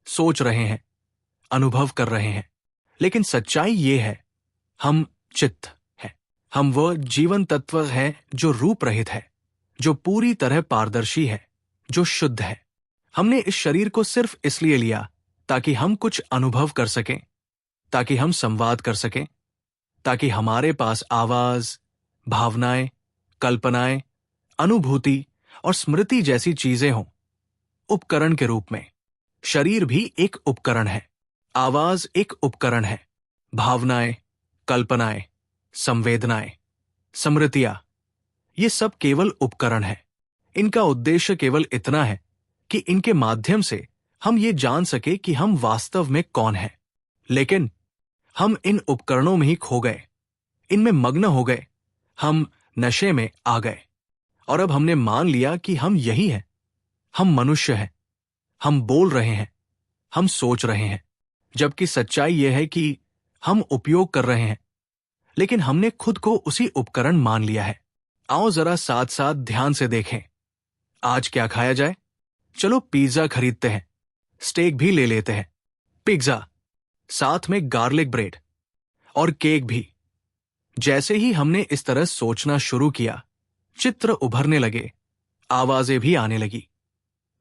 सोच रहे हैं, अनुभव कर रहे हैं, लेकिन सच्चाई ये है, हम चित्त हैं। हम वह जीवन तत्व है जो रूप रहित है, जो पूरी तरह पारदर्शी है, जो शुद्ध है। हमने इस शरीर को सिर्फ इसलिए लिया ताकि हम कुछ अनुभव कर सकें, ताकि हम संवाद कर सकें, ताकि हमारे पास आवाज, भावनाएं, कल्पनाएं, अनुभूति और स्मृति जैसी चीजें हों, उपकरण के रूप में। शरीर भी एक उपकरण है, आवाज एक उपकरण है, भावनाएं, कल्पनाएं, संवेदनाएं, स्मृतियां, ये सब केवल उपकरण है। इनका उद्देश्य केवल इतना है कि इनके माध्यम से हम ये जान सके कि हम वास्तव में कौन हैं। लेकिन हम इन उपकरणों में ही खो गए, इनमें मग्न हो गए, हम नशे में आ गए, और अब हमने मान लिया कि हम यही हैं, हम मनुष्य हैं, हम बोल रहे हैं, हम सोच रहे हैं, जबकि सच्चाई यह है कि हम उपयोग कर रहे हैं, लेकिन हमने खुद को उसी उपकरण मान लिया है। आओ जरा साथ साथ ध्यान से देखें। आज क्या खाया जाए? चलो पिज्जा खरीदते हैं, स्टेक भी ले लेते हैं, पिज्जा, साथ में गार्लिक ब्रेड और केक भी। जैसे ही हमने इस तरह सोचना शुरू किया, चित्र उभरने लगे, आवाजें भी आने लगी,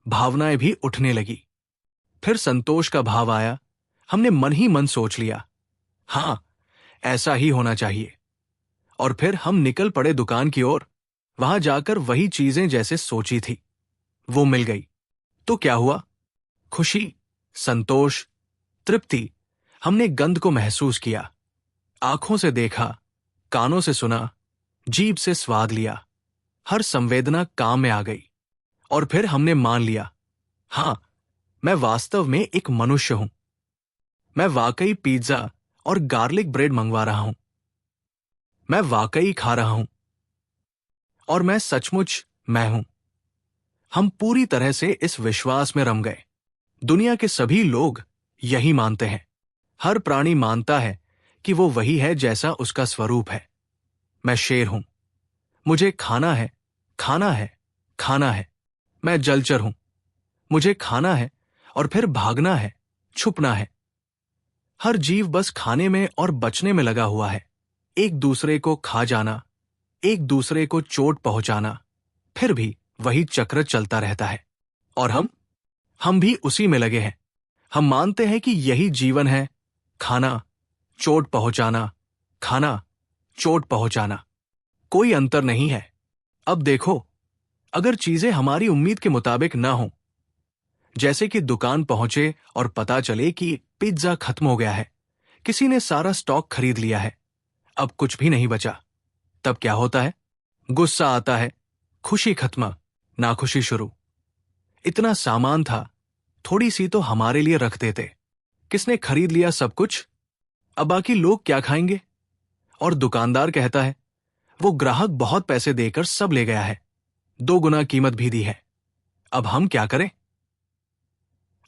भावनाएं भी उठने लगी। फिर संतोष का भाव आया। हमने मन ही मन सोच लिया, हां, ऐसा ही होना चाहिए। और फिर हम निकल पड़े दुकान की ओर। वहां जाकर वही चीजें जैसे सोची थी वो मिल गई। तो क्या हुआ? खुशी, संतोष, तृप्ति। हमने गंध को महसूस किया, आंखों से देखा, कानों से सुना, जीभ से स्वाद लिया। हर संवेदना काम में आ गई। और फिर हमने मान लिया, हां, मैं वास्तव में एक मनुष्य हूं। मैं वाकई पिज्जा और गार्लिक ब्रेड मंगवा रहा हूं। मैं वाकई खा रहा हूं। और मैं सचमुच मैं हूं। हम पूरी तरह से इस विश्वास में रम गए। दुनिया के सभी लोग यही मानते हैं। हर प्राणी मानता है कि वो वही है जैसा उसका स्वरूप है। मैं शेर हूं। मुझे खाना है, खाना है, खाना है। मैं जलचर हूं। मुझे खाना है और फिर भागना है, छुपना है। हर जीव बस खाने में और बचने में लगा हुआ है। एक दूसरे को खा जाना, एक दूसरे को चोट पहुंचाना, फिर भी वही चक्र चलता रहता है। और हम भी उसी में लगे हैं। हम मानते हैं कि यही जीवन है, खाना, चोट पहुंचाना, खाना, चोट पहुंचाना। कोई अंतर नहीं है। अब देखो, अगर चीजें हमारी उम्मीद के मुताबिक ना हो, जैसे कि दुकान पहुंचे और पता चले कि पिज्जा खत्म हो गया है, किसी ने सारा स्टॉक खरीद लिया है, अब कुछ भी नहीं बचा, तब क्या होता है? गुस्सा आता है, खुशी खत्म, नाखुशी शुरू। इतना सामान था, थोड़ी सी तो हमारे लिए रख देते। किसने खरीद लिया सब कुछ? अब बाकी लोग क्या खाएंगे? और दुकानदार कहता है, वो ग्राहक बहुत पैसे देकर सब ले गया है, 2 गुना कीमत भी दी है। अब हम क्या करें?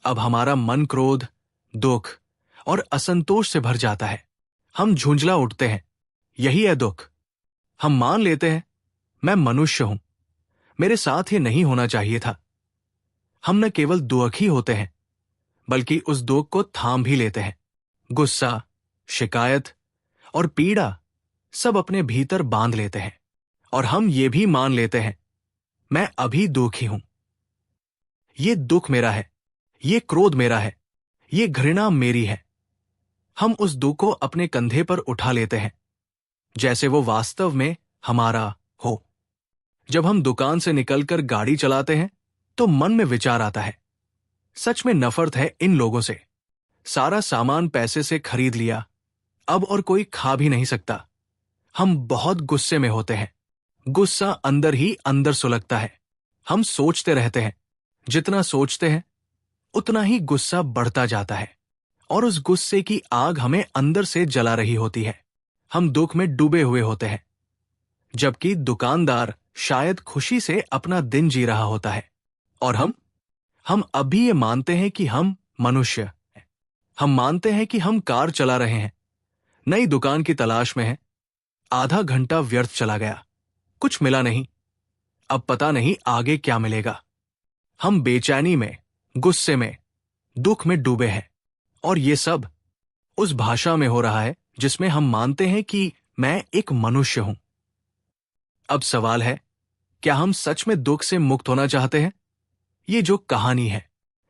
अब हमारा मन क्रोध, दुख और असंतोष से भर जाता है। हम झुंझला उठते हैं, यही है दुख। हम मान लेते हैं, मैं मनुष्य हूं, मेरे साथ ये नहीं होना चाहिए था। हम न केवल दुखी होते हैं, बल्कि उस दुख को थाम भी लेते हैं। गुस्सा, शिकायत और पीड़ा सब अपने भीतर बांध लेते हैं। और हम ये भी मान लेते हैं, मैं अभी दुखी हूं, ये दुख मेरा है, ये क्रोध मेरा है, ये घृणा मेरी है। हम उस दुख को अपने कंधे पर उठा लेते हैं, जैसे वो वास्तव में हमारा हो। जब हम दुकान से निकलकर गाड़ी चलाते हैं, तो मन में विचार आता है, सच में नफरत है इन लोगों से। सारा सामान पैसे से खरीद लिया, अब और कोई खा भी नहीं सकता। हम बहुत गुस्से में होते हैं। गुस्सा अंदर ही अंदर सुलगता है। हम सोचते रहते हैं, जितना सोचते हैं उतना ही गुस्सा बढ़ता जाता है, और उस गुस्से की आग हमें अंदर से जला रही होती है। हम दुख में डूबे हुए होते हैं, जबकि दुकानदार शायद खुशी से अपना दिन जी रहा होता है। और हम अब भी ये मानते हैं कि हम मनुष्य हैं। हम मानते हैं कि हम कार चला रहे हैं, नई दुकान की तलाश में हैं। आधा घंटा व्यर्थ चला गया, कुछ मिला नहीं, अब पता नहीं आगे क्या मिलेगा। हम बेचैनी में, गुस्से में, दुख में डूबे हैं, और ये सब उस भाषा में हो रहा है जिसमें हम मानते हैं कि मैं एक मनुष्य हूं। अब सवाल है, क्या हम सच में दुख से मुक्त होना चाहते हैं? ये जो कहानी है,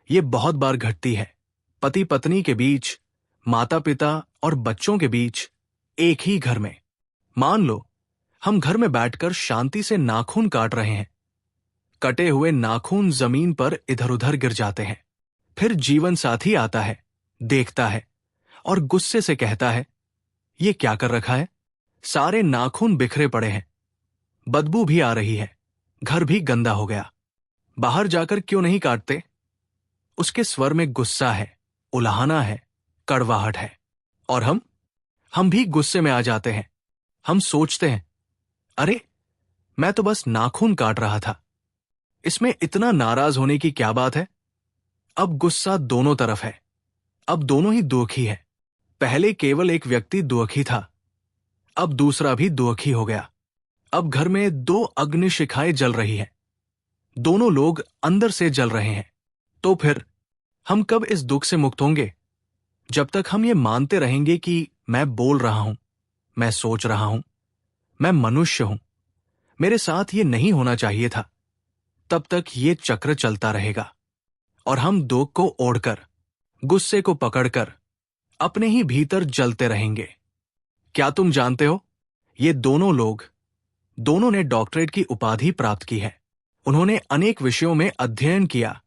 ये बहुत बार घटती है। पति पत्नी के बीच, माता पिता और बच्चों के बीच, एक ही घर में। मान लो हम घर में बैठकर शांति से नाखून काट रहे हैं। कटे हुए नाखून जमीन पर इधर उधर गिर जाते हैं। फिर जीवन साथी आता है, देखता है और गुस्से से कहता है, ये क्या कर रखा है? सारे नाखून बिखरे पड़े हैं, बदबू भी आ रही है, घर भी गंदा हो गया, बाहर जाकर क्यों नहीं काटते? उसके स्वर में गुस्सा है, उलाहना है, कड़वाहट है। और हम भी गुस्से में आ जाते हैं। हम सोचते हैं, अरे मैं तो बस नाखून काट रहा था, इसमें इतना नाराज होने की क्या बात है? अब गुस्सा दोनों तरफ है, अब दोनों ही दुखी है। पहले केवल एक व्यक्ति दुखी था, अब दूसरा भी दुखी हो गया। अब घर में दो अग्निशिखाएं जल रही हैं, दोनों लोग अंदर से जल रहे हैं। तो फिर हम कब इस दुख से मुक्त होंगे? जब तक हम ये मानते रहेंगे कि मैं बोल रहा हूं, मैं सोच रहा हूं, मैं मनुष्य हूं, मेरे साथ ये नहीं होना चाहिए था, तब तक ये चक्र चलता रहेगा और हम दुख को ओढ़कर, गुस्से को पकड़कर अपने ही भीतर जलते रहेंगे। क्या तुम जानते हो, ये दोनों लोग, दोनों ने डॉक्टरेट की उपाधि प्राप्त की है। उन्होंने अनेक विषयों में अध्ययन किया।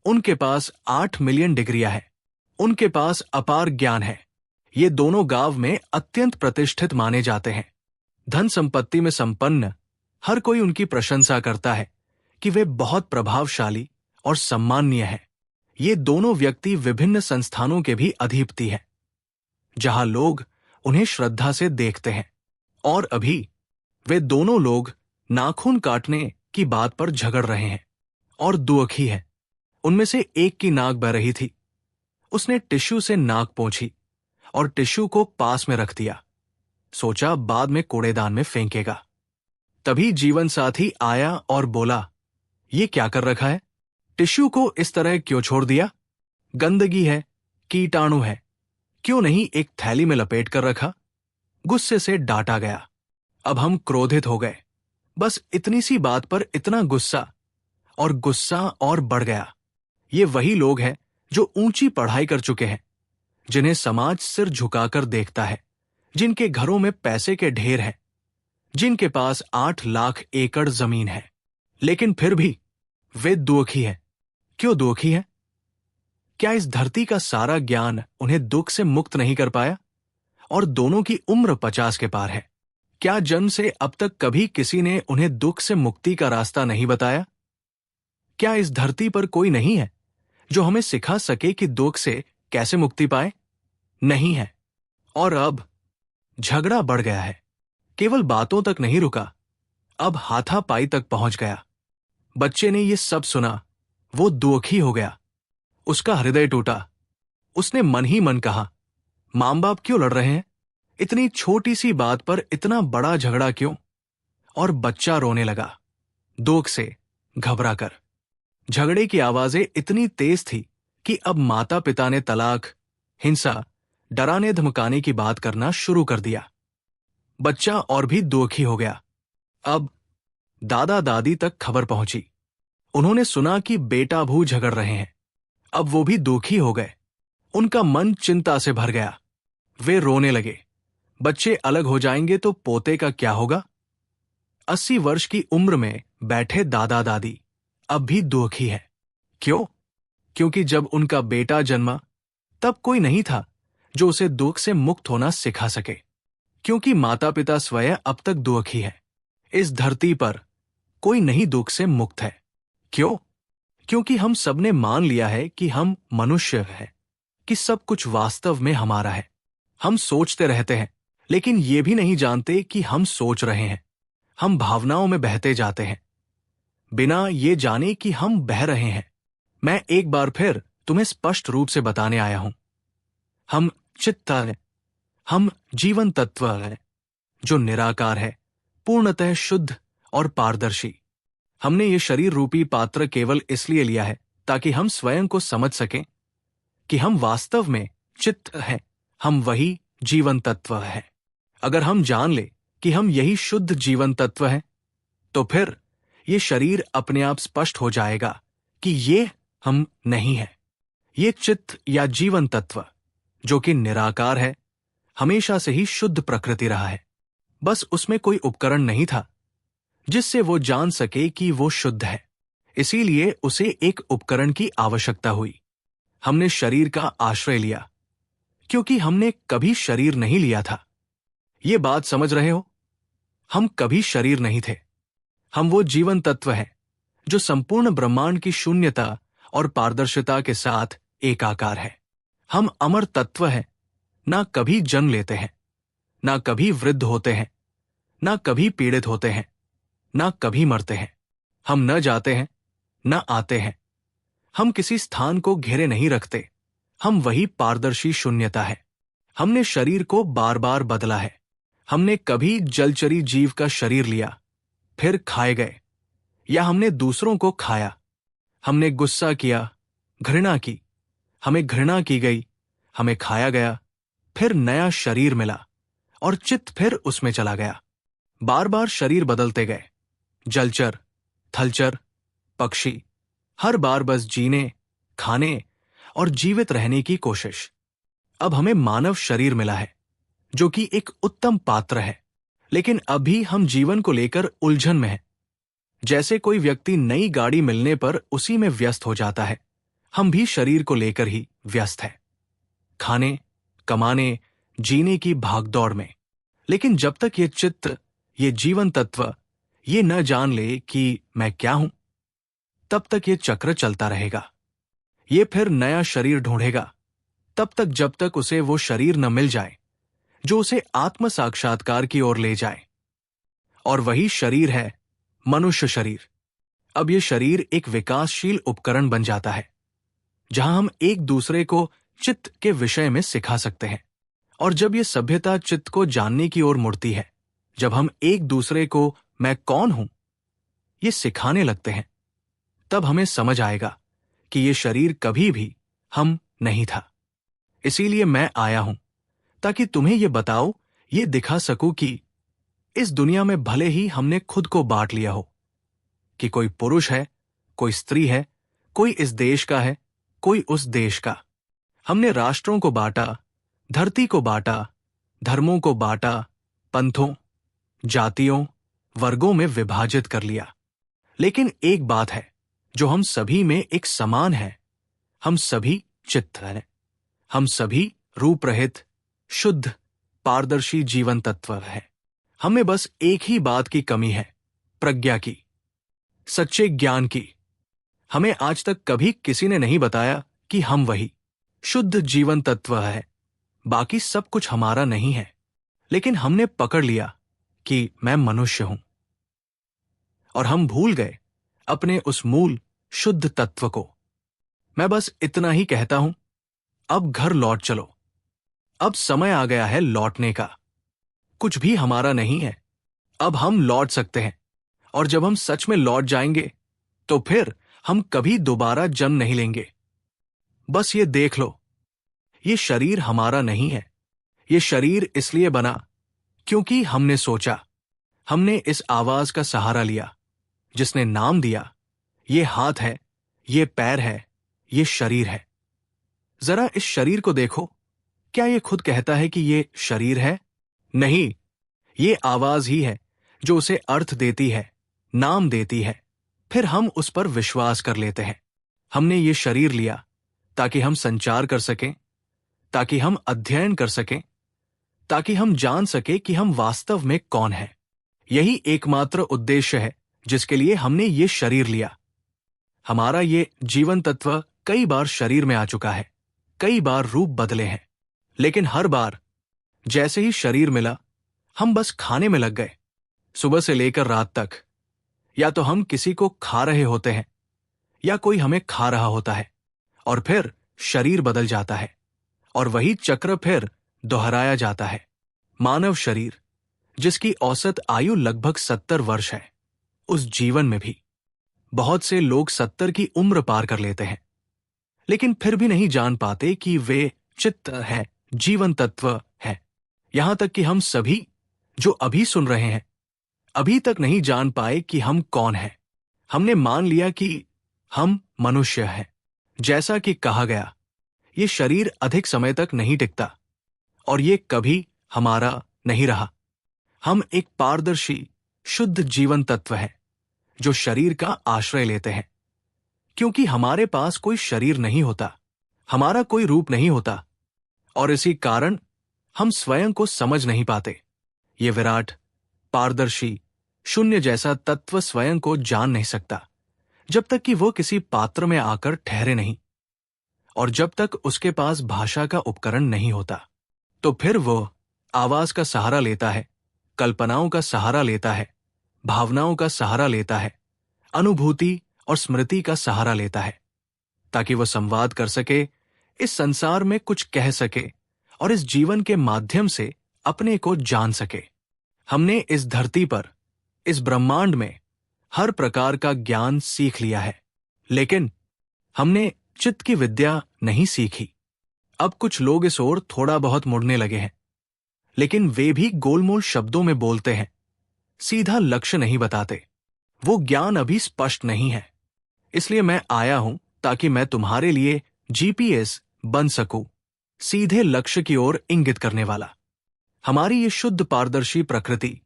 उनके पास 8 मिलियन डिग्रियां हैं। उनके पास अपार ज्ञान है। ये दोनों गांव में अत्यंत प्रतिष्ठित माने जाते हैं। धन संपत्ति में संपन्न हर कोई उनकी प्रशंसा करता है कि वे बहुत प्रभावशाली और सम्माननीय हैं। ये दोनों व्यक्ति विभिन्न संस्थानों के भी अधिपति हैं, जहां लोग उन्हें श्रद्धा से देखते हैं। और अभी वे दोनों लोग नाखून काटने की बात पर झगड़ रहे हैं और दुखी हैं। उनमें से एक की नाक बह रही थी। उसने टिश्यू से नाक पोंछी और टिश्यू को पास में रख दिया। सोचा बाद में कूड़ेदान में फेंकेगा। तभी जीवन साथी आया और बोला, ये क्या कर रखा है? टिश्यू को इस तरह क्यों छोड़ दिया? गंदगी है, कीटाणु है, क्यों नहीं एक थैली में लपेट कर रखा? गुस्से से डांटा गया। अब हम क्रोधित हो गए। बस इतनी सी बात पर इतना गुस्सा और बढ़ गया। ये वही लोग हैं जो ऊंची पढ़ाई कर चुके हैं, जिन्हें समाज सिर झुकाकर देखता है, जिनके घरों में पैसे के ढेर हैं, जिनके पास 8 लाख एकड़ जमीन है, लेकिन फिर भी वे दुखी हैं। क्यों दुखी हैं? क्या इस धरती का सारा ज्ञान उन्हें दुख से मुक्त नहीं कर पाया? और दोनों की उम्र 50 के पार है। क्या जन्म से अब तक कभी किसी ने उन्हें दुख से मुक्ति का रास्ता नहीं बताया? क्या इस धरती पर कोई नहीं है जो हमें सिखा सके कि दुख से कैसे मुक्ति पाए? नहीं है। और अब झगड़ा बढ़ गया है। केवल बातों तक नहीं रुका, अब हाथापाई तक पहुंच गया। बच्चे ने ये सब सुना, वो दुखी हो गया। उसका हृदय टूटा। उसने मन ही मन कहा, मां बाप क्यों लड़ रहे हैं? इतनी छोटी सी बात पर इतना बड़ा झगड़ा क्यों? और बच्चा रोने लगा, दुख से घबरा कर। झगड़े की आवाजें इतनी तेज थी कि अब माता पिता ने तलाक, हिंसा, डराने धमकाने की बात करना शुरू कर दिया। बच्चा और भी दुखी हो गया। अब दादा दादी तक खबर पहुंची। उन्होंने सुना कि बेटा भू झगड़ रहे हैं। अब वो भी दुखी हो गए। उनका मन चिंता से भर गया। वे रोने लगे। बच्चे अलग हो जाएंगे तो पोते का क्या होगा? 80 वर्ष की उम्र में बैठे दादा दादी अब भी दुखी है। क्यों? क्योंकि जब उनका बेटा जन्मा तब कोई नहीं था जो उसे दुख से मुक्त होना सिखा सके। क्योंकि माता पिता स्वयं अब तक दुखी है। इस धरती पर कोई नहीं दुख से मुक्त है। क्यों? क्योंकि हम सबने मान लिया है कि हम मनुष्य हैं, कि सब कुछ वास्तव में हमारा है। हम सोचते रहते हैं, लेकिन ये भी नहीं जानते कि हम सोच रहे हैं। हम भावनाओं में बहते जाते हैं, बिना ये जाने कि हम बह रहे हैं। मैं एक बार फिर तुम्हें स्पष्ट रूप से बताने आया हूं। हम चित्त हैं, हम जीवन तत्व हैं, जो निराकार है, पूर्णतः शुद्ध और पारदर्शी। हमने ये शरीर रूपी पात्र केवल इसलिए लिया है ताकि हम स्वयं को समझ सकें कि हम वास्तव में चित्त हैं, हम वही जीवन तत्व हैं। अगर हम जान ले कि हम यही शुद्ध जीवन तत्व हैं, तो फिर ये शरीर अपने आप स्पष्ट हो जाएगा कि ये हम नहीं है। ये चित्त या जीवन तत्व, जो कि निराकार है, हमेशा से ही शुद्ध प्रकृति रहा है। बस उसमें कोई उपकरण नहीं था जिससे वो जान सके कि वो शुद्ध है। इसीलिए उसे एक उपकरण की आवश्यकता हुई। हमने शरीर का आश्रय लिया, क्योंकि हमने कभी शरीर नहीं लिया था। ये बात समझ रहे हो? हम कभी शरीर नहीं थे। हम वो जीवन तत्व हैं जो संपूर्ण ब्रह्मांड की शून्यता और पारदर्शिता के साथ एकाकार है। हम अमर तत्व हैं, ना कभी जन्म लेते हैं, ना कभी वृद्ध होते हैं, ना कभी पीड़ित होते हैं, ना कभी मरते हैं। हम न जाते हैं, न आते हैं। हम किसी स्थान को घेरे नहीं रखते। हम वही पारदर्शी शून्यता है। हमने शरीर को बार बार बदला है। हमने कभी जलचरी जीव का शरीर लिया, फिर खाए गए, या हमने दूसरों को खाया। हमने गुस्सा किया, घृणा की, हमें घृणा की गई, हमें खाया गया, फिर नया शरीर मिला और चित्त फिर उसमें चला गया। बार बार शरीर बदलते गए। जलचर, थलचर, पक्षी, हर बार बस जीने, खाने और जीवित रहने की कोशिश। अब हमें मानव शरीर मिला है, जो कि एक उत्तम पात्र है, लेकिन अभी हम जीवन को लेकर उलझन में हैं। जैसे कोई व्यक्ति नई गाड़ी मिलने पर उसी में व्यस्त हो जाता है, हम भी शरीर को लेकर ही व्यस्त हैं, खाने, कमाने, जीने की भागदौड़ में। लेकिन जब तक ये चित्त, ये जीवन तत्व ये न जान ले कि मैं क्या हूं, तब तक ये चक्र चलता रहेगा। ये फिर नया शरीर ढूंढेगा, तब तक जब तक उसे वो शरीर न मिल जाए जो उसे आत्म साक्षात्कार की ओर ले जाए। और वही शरीर है मनुष्य शरीर। अब ये शरीर एक विकासशील उपकरण बन जाता है, जहां हम एक दूसरे को चित्त के विषय में सिखा सकते हैं। और जब ये सभ्यता चित्त को जानने की ओर मुड़ती है, जब हम एक दूसरे को मैं कौन हूं ये सिखाने लगते हैं, तब हमें समझ आएगा कि ये शरीर कभी भी हम नहीं था। इसीलिए मैं आया हूं, ताकि तुम्हें ये बताओ, ये दिखा सकूं कि इस दुनिया में भले ही हमने खुद को बांट लिया हो, कि कोई पुरुष है, कोई स्त्री है, कोई इस देश का है, कोई उस देश का। हमने राष्ट्रों को बांटा, धरती को बांटा, धर्मों को बांटा, पंथों, जातियों, वर्गों में विभाजित कर लिया। लेकिन एक बात है जो हम सभी में एक समान है, हम सभी चित्त हैं। हम सभी रूप रहित, शुद्ध, पारदर्शी जीवन तत्व हैं। हमें बस एक ही बात की कमी है, प्रज्ञा की, सच्चे ज्ञान की। हमें आज तक कभी किसी ने नहीं बताया कि हम वही शुद्ध जीवन तत्व है। बाकी सब कुछ हमारा नहीं है, लेकिन हमने पकड़ लिया कि मैं मनुष्य हूं, और हम भूल गए अपने उस मूल शुद्ध तत्व को। मैं बस इतना ही कहता हूं, अब घर लौट चलो। अब समय आ गया है लौटने का। कुछ भी हमारा नहीं है, अब हम लौट सकते हैं। और जब हम सच में लौट जाएंगे, तो फिर हम कभी दोबारा जन्म नहीं लेंगे। बस ये देख लो, ये शरीर हमारा नहीं है। ये शरीर इसलिए बना क्योंकि हमने सोचा, हमने इस आवाज का सहारा लिया, जिसने नाम दिया, ये हाथ है, ये पैर है, ये शरीर है। जरा इस शरीर को देखो, क्या ये खुद कहता है कि ये शरीर है? नहीं, ये आवाज ही है जो उसे अर्थ देती है, नाम देती है। फिर हम उस पर विश्वास कर लेते हैं। हमने ये शरीर लिया ताकि हम संचार कर सकें, ताकि हम अध्ययन कर सकें, ताकि हम जान सके कि हम वास्तव में कौन हैं। यही एकमात्र उद्देश्य है जिसके लिए हमने ये शरीर लिया। हमारा ये जीवन तत्व कई बार शरीर में आ चुका है, कई बार रूप बदले हैं, लेकिन हर बार जैसे ही शरीर मिला, हम बस खाने में लग गए, सुबह से लेकर रात तक। या तो हम किसी को खा रहे होते हैं, या कोई हमें खा रहा होता है, और फिर शरीर बदल जाता है, और वही चक्र फिर दोहराया जाता है। मानव शरीर, जिसकी औसत आयु लगभग 70 वर्ष है, उस जीवन में भी बहुत से लोग 70 की उम्र पार कर लेते हैं, लेकिन फिर भी नहीं जान पाते कि वे चित्त है, जीवन तत्व है। यहां तक कि हम सभी जो अभी सुन रहे हैं, अभी तक नहीं जान पाए कि हम कौन हैं। हमने मान लिया कि हम मनुष्य हैं। जैसा कि कहा गया, ये शरीर अधिक समय तक नहीं टिकता, और ये कभी हमारा नहीं रहा। हम एक पारदर्शी, शुद्ध जीवन तत्व है जो शरीर का आश्रय लेते हैं, क्योंकि हमारे पास कोई शरीर नहीं होता, हमारा कोई रूप नहीं होता, और इसी कारण हम स्वयं को समझ नहीं पाते। ये विराट, पारदर्शी, शून्य जैसा तत्व स्वयं को जान नहीं सकता, जब तक कि वो किसी पात्र में आकर ठहरे नहीं, और जब तक उसके पास भाषा का उपकरण नहीं होता। तो फिर वो आवाज का सहारा लेता है, कल्पनाओं का सहारा लेता है, भावनाओं का सहारा लेता है, अनुभूति और स्मृति का सहारा लेता है, ताकि वो संवाद कर सके इस संसार में कुछ कह सके और इस जीवन के माध्यम से अपने को जान सके। हमने इस धरती पर, इस ब्रह्मांड में हर प्रकार का ज्ञान सीख लिया है, लेकिन हमने चित्त की विद्या नहीं सीखी। अब कुछ लोग इस ओर थोड़ा बहुत मुड़ने लगे हैं, लेकिन वे भी गोलमोल शब्दों में बोलते हैं, सीधा लक्ष्य नहीं बताते। वो ज्ञान अभी स्पष्ट नहीं है। इसलिए मैं आया हूं ताकि मैं तुम्हारे लिए जीपीएस बन सकूं, सीधे लक्ष्य की ओर इंगित करने वाला। हमारी ये शुद्ध पारदर्शी प्रकृति,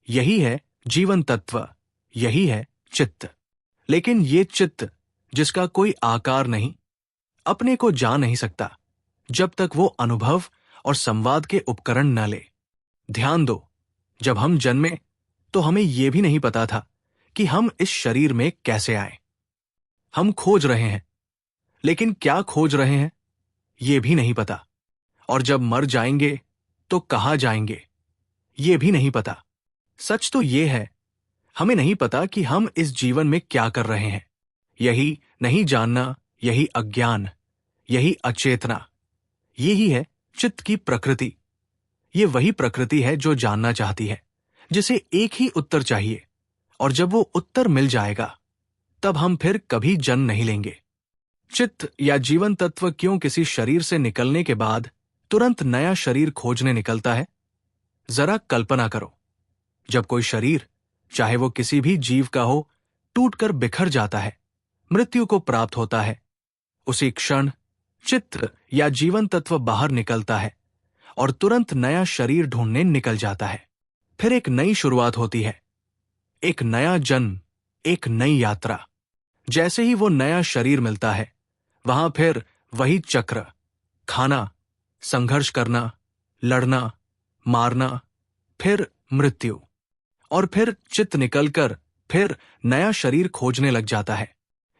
यही है जीवन तत्व, यही है चित्त। लेकिन ये चित्त जिसका कोई आकार नहीं, अपने को जान नहीं सकता जब तक वो अनुभव और संवाद के उपकरण न ले। ध्यान दो, जब हम जन्मे तो हमें यह भी नहीं पता था कि हम इस शरीर में कैसे आए। हम खोज रहे हैं, लेकिन क्या खोज रहे हैं ये भी नहीं पता। और जब मर जाएंगे तो कहाँ जाएंगे ये भी नहीं पता। सच तो ये है, हमें नहीं पता कि हम इस जीवन में क्या कर रहे हैं। यही नहीं जानना, यही अज्ञान, यही अचेतना, यही है चित्त की प्रकृति। ये वही प्रकृति है जो जानना चाहती है, जिसे एक ही उत्तर चाहिए, और जब वो उत्तर मिल जाएगा तब हम फिर कभी जन्म नहीं लेंगे। चित्त या जीवन तत्व क्यों किसी शरीर से निकलने के बाद तुरंत नया शरीर खोजने निकलता है? जरा कल्पना करो, जब कोई शरीर, चाहे वो किसी भी जीव का हो, टूटकर बिखर जाता है, मृत्यु को प्राप्त होता है, उसी क्षण चित्त या जीवन तत्व बाहर निकलता है और तुरंत नया शरीर ढूंढने निकल जाता है। फिर एक नई शुरुआत होती है, एक नया जन्म, एक नई यात्रा। जैसे ही वो नया शरीर मिलता है, वहां फिर वही चक्र, खाना, संघर्ष करना, लड़ना, मारना, फिर मृत्यु, और फिर चित्त निकलकर फिर नया शरीर खोजने लग जाता है।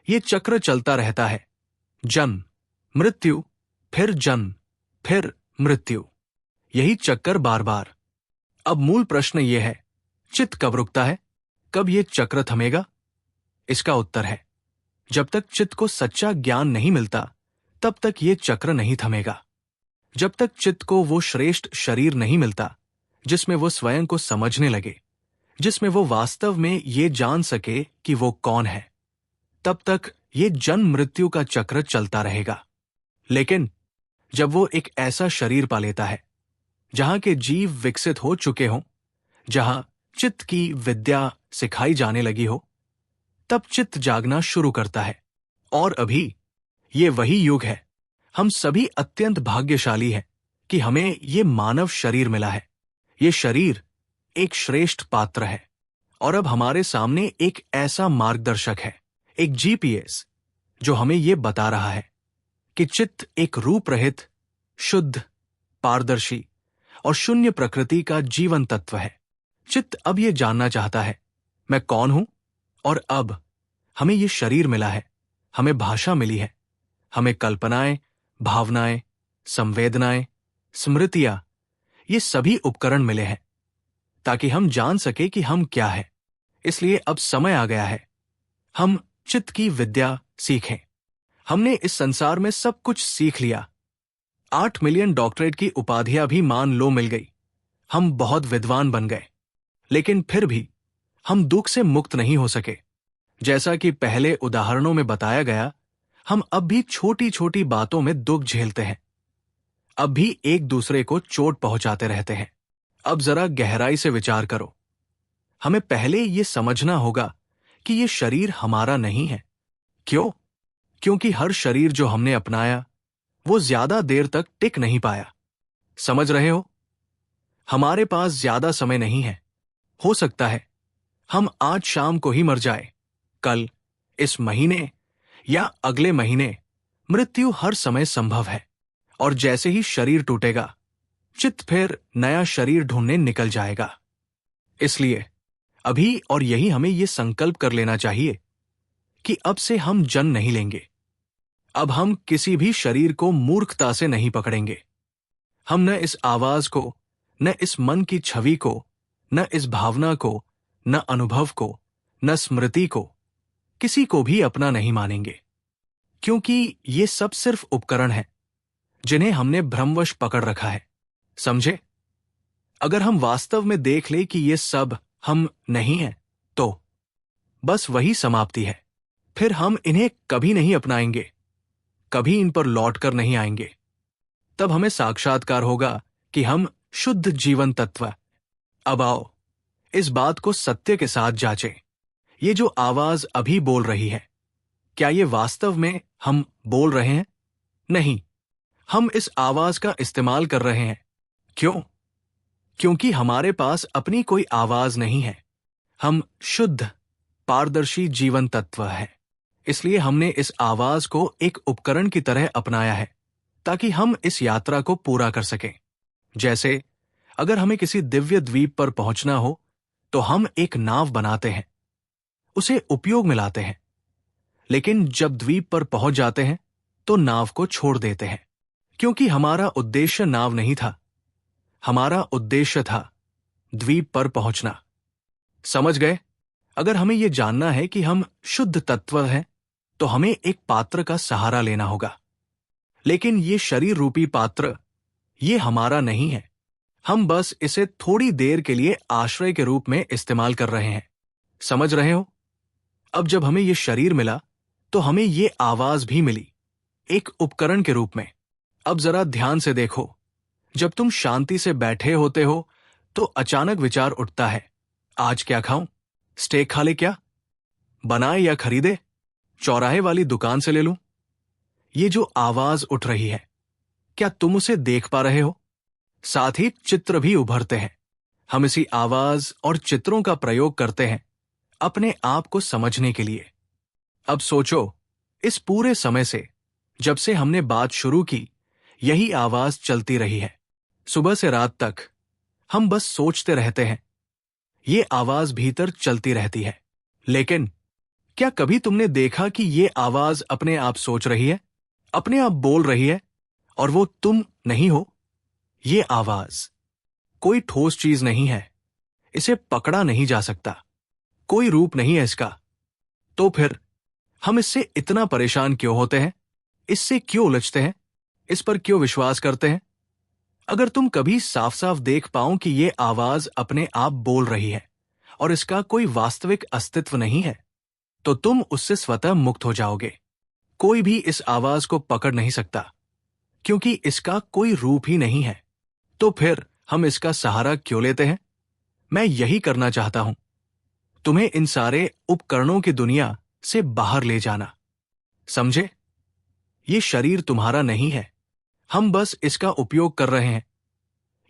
ये चक्र चलता रहता है, जन्म, मृत्यु, फिर जन्म, फिर मृत्यु, यही चक्कर बार बार। अब मूल प्रश्न ये है, चित्त कब रुकता है, कब ये चक्र थमेगा? इसका उत्तर है, जब तक चित्त को सच्चा ज्ञान नहीं मिलता तब तक ये चक्र नहीं थमेगा। जब तक चित्त को वो श्रेष्ठ शरीर नहीं मिलता जिसमें वो स्वयं को समझने लगे, जिसमें वो वास्तव में ये जान सके कि वो कौन है, तब तक ये जन्म मृत्यु का चक्र चलता रहेगा। लेकिन जब वो एक ऐसा शरीर पा लेता है जहां के जीव विकसित हो चुके हों, जहां चित्त की विद्या सिखाई जाने लगी हो, तब चित्त जागना शुरू करता है। और अभी ये वही युग है। हम सभी अत्यंत भाग्यशाली हैं कि हमें ये मानव शरीर मिला है। ये शरीर एक श्रेष्ठ पात्र है, और अब हमारे सामने एक ऐसा मार्गदर्शक है, एक जीपीएस, जो हमें ये बता रहा है कि चित्त एक रूप रहित, शुद्ध, पारदर्शी और शून्य प्रकृति का जीवन तत्व है। चित्त अब ये जानना चाहता है, मैं कौन हूं? और अब हमें ये शरीर मिला है, हमें भाषा मिली है, हमें कल्पनाएं, भावनाएं, संवेदनाएं, स्मृतियां, ये सभी उपकरण मिले हैं ताकि हम जान सके कि हम क्या है। इसलिए अब समय आ गया है हम चित्त की विद्या सीखें। हमने इस संसार में सब कुछ सीख लिया। 8 मिलियन डॉक्टरेट की उपाधियां भी मान लो मिल गई। हम बहुत विद्वान बन गए, लेकिन फिर भी हम दुख से मुक्त नहीं हो सके। जैसा कि पहले उदाहरणों में बताया गया, हम अब भी छोटी छोटी बातों में दुख झेलते हैं, अब भी एक दूसरे को चोट पहुंचाते रहते हैं। अब जरा गहराई से विचार करो। हमें पहले ये समझना होगा कि ये शरीर हमारा नहीं है। क्यों? क्योंकि हर शरीर जो हमने अपनाया वो ज्यादा देर तक टिक नहीं पाया। समझ रहे हो? हमारे पास ज्यादा समय नहीं है। हो सकता है हम आज शाम को ही मर जाए, कल, इस महीने या अगले महीने। मृत्यु हर समय संभव है, और जैसे ही शरीर टूटेगा, चित्त फिर नया शरीर ढूंढने निकल जाएगा। इसलिए अभी और यही हमें यह संकल्प कर लेना चाहिए कि अब से हम जन्म नहीं लेंगे। अब हम किसी भी शरीर को मूर्खता से नहीं पकड़ेंगे। हम न इस आवाज को, न इस मन की छवि को, न इस भावना को, न अनुभव को, न स्मृति को, किसी को भी अपना नहीं मानेंगे, क्योंकि ये सब सिर्फ उपकरण हैं, जिन्हें हमने भ्रमवश पकड़ रखा है। समझे? अगर हम वास्तव में देख ले कि ये सब हम नहीं हैं, तो बस वही समाप्ति है। फिर हम इन्हें कभी नहीं अपनाएंगे, कभी इन पर लौटकर नहीं आएंगे। तब हमें साक्षात्कार होगा कि हम शुद्ध जीवन तत्व। अब आओ इस बात को सत्य के साथ जांचें। ये जो आवाज अभी बोल रही है, क्या ये वास्तव में हम बोल रहे हैं? नहीं, हम इस आवाज का इस्तेमाल कर रहे हैं। क्यों? क्योंकि हमारे पास अपनी कोई आवाज नहीं है। हम शुद्ध पारदर्शी जीवन तत्व है। इसलिए हमने इस आवाज को एक उपकरण की तरह अपनाया है, ताकि हम इस यात्रा को पूरा कर सकें। जैसे अगर हमें किसी दिव्य द्वीप पर पहुंचना हो, तो हम एक नाव बनाते हैं, उसे उपयोग में लाते हैं। लेकिन जब द्वीप पर पहुंच जाते हैं, तो नाव को छोड़ देते हैं, क्योंकि हमारा उद्देश्य नाव नहीं था। हमारा उद्देश्य था द्वीप पर पहुंचना। समझ गए? अगर हमें यह जानना है कि हम शुद्ध तत्व हैं, तो हमें एक पात्र का सहारा लेना होगा। लेकिन ये शरीर रूपी पात्र, ये हमारा नहीं है। हम बस इसे थोड़ी देर के लिए आश्रय के रूप में इस्तेमाल कर रहे हैं। समझ रहे हो? अब जब हमें यह शरीर मिला, तो हमें ये आवाज भी मिली, एक उपकरण के रूप में। अब जरा ध्यान से देखो। जब तुम शांति से बैठे होते हो, तो अचानक विचार उठता है, आज क्या खाऊं? स्टेक खा ले क्या? बनाए या खरीदे? चौराहे वाली दुकान से ले लूं? ये जो आवाज उठ रही है, क्या तुम उसे देख पा रहे हो? साथ ही चित्र भी उभरते हैं। हम इसी आवाज और चित्रों का प्रयोग करते हैं अपने आप को समझने के लिए। अब सोचो, इस पूरे समय से, जब से हमने बात शुरू की, यही आवाज चलती रही है। सुबह से रात तक हम बस सोचते रहते हैं। ये आवाज भीतर चलती रहती है। लेकिन क्या कभी तुमने देखा कि ये आवाज अपने आप सोच रही है, अपने आप बोल रही है, और वो तुम नहीं हो? ये आवाज कोई ठोस चीज नहीं है। इसे पकड़ा नहीं जा सकता। कोई रूप नहीं है इसका। तो फिर हम इससे इतना परेशान क्यों होते हैं? इससे क्यों उलझते हैं? इस पर क्यों विश्वास करते हैं? अगर तुम कभी साफ साफ देख पाओ कि ये आवाज अपने आप बोल रही है और इसका कोई वास्तविक अस्तित्व नहीं है, तो तुम उससे स्वतः मुक्त हो जाओगे। कोई भी इस आवाज को पकड़ नहीं सकता, क्योंकि इसका कोई रूप ही नहीं है। तो फिर हम इसका सहारा क्यों लेते हैं? मैं यही करना चाहता हूं, तुम्हें इन सारे उपकरणों की दुनिया से बाहर ले जाना। समझे? ये शरीर तुम्हारा नहीं है। हम बस इसका उपयोग कर रहे हैं।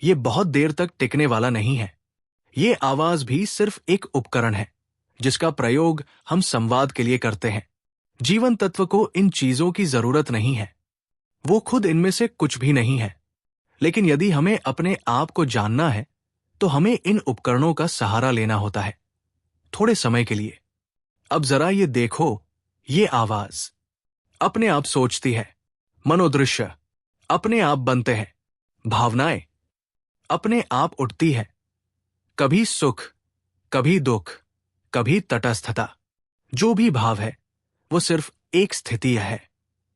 ये बहुत देर तक टिकने वाला नहीं है। ये आवाज भी सिर्फ एक उपकरण है, जिसका प्रयोग हम संवाद के लिए करते हैं। जीवन तत्व को इन चीजों की जरूरत नहीं है। वो खुद इनमें से कुछ भी नहीं है। लेकिन यदि हमें अपने आप को जानना है, तो हमें इन उपकरणों का सहारा लेना होता है, थोड़े समय के लिए। अब जरा ये देखो, ये आवाज अपने आप सोचती है। मनोदृश्य अपने आप बनते हैं। भावनाएं अपने आप उठती है। कभी सुख, कभी दुख, कभी तटस्थता। जो भी भाव है, वो सिर्फ एक स्थिति है,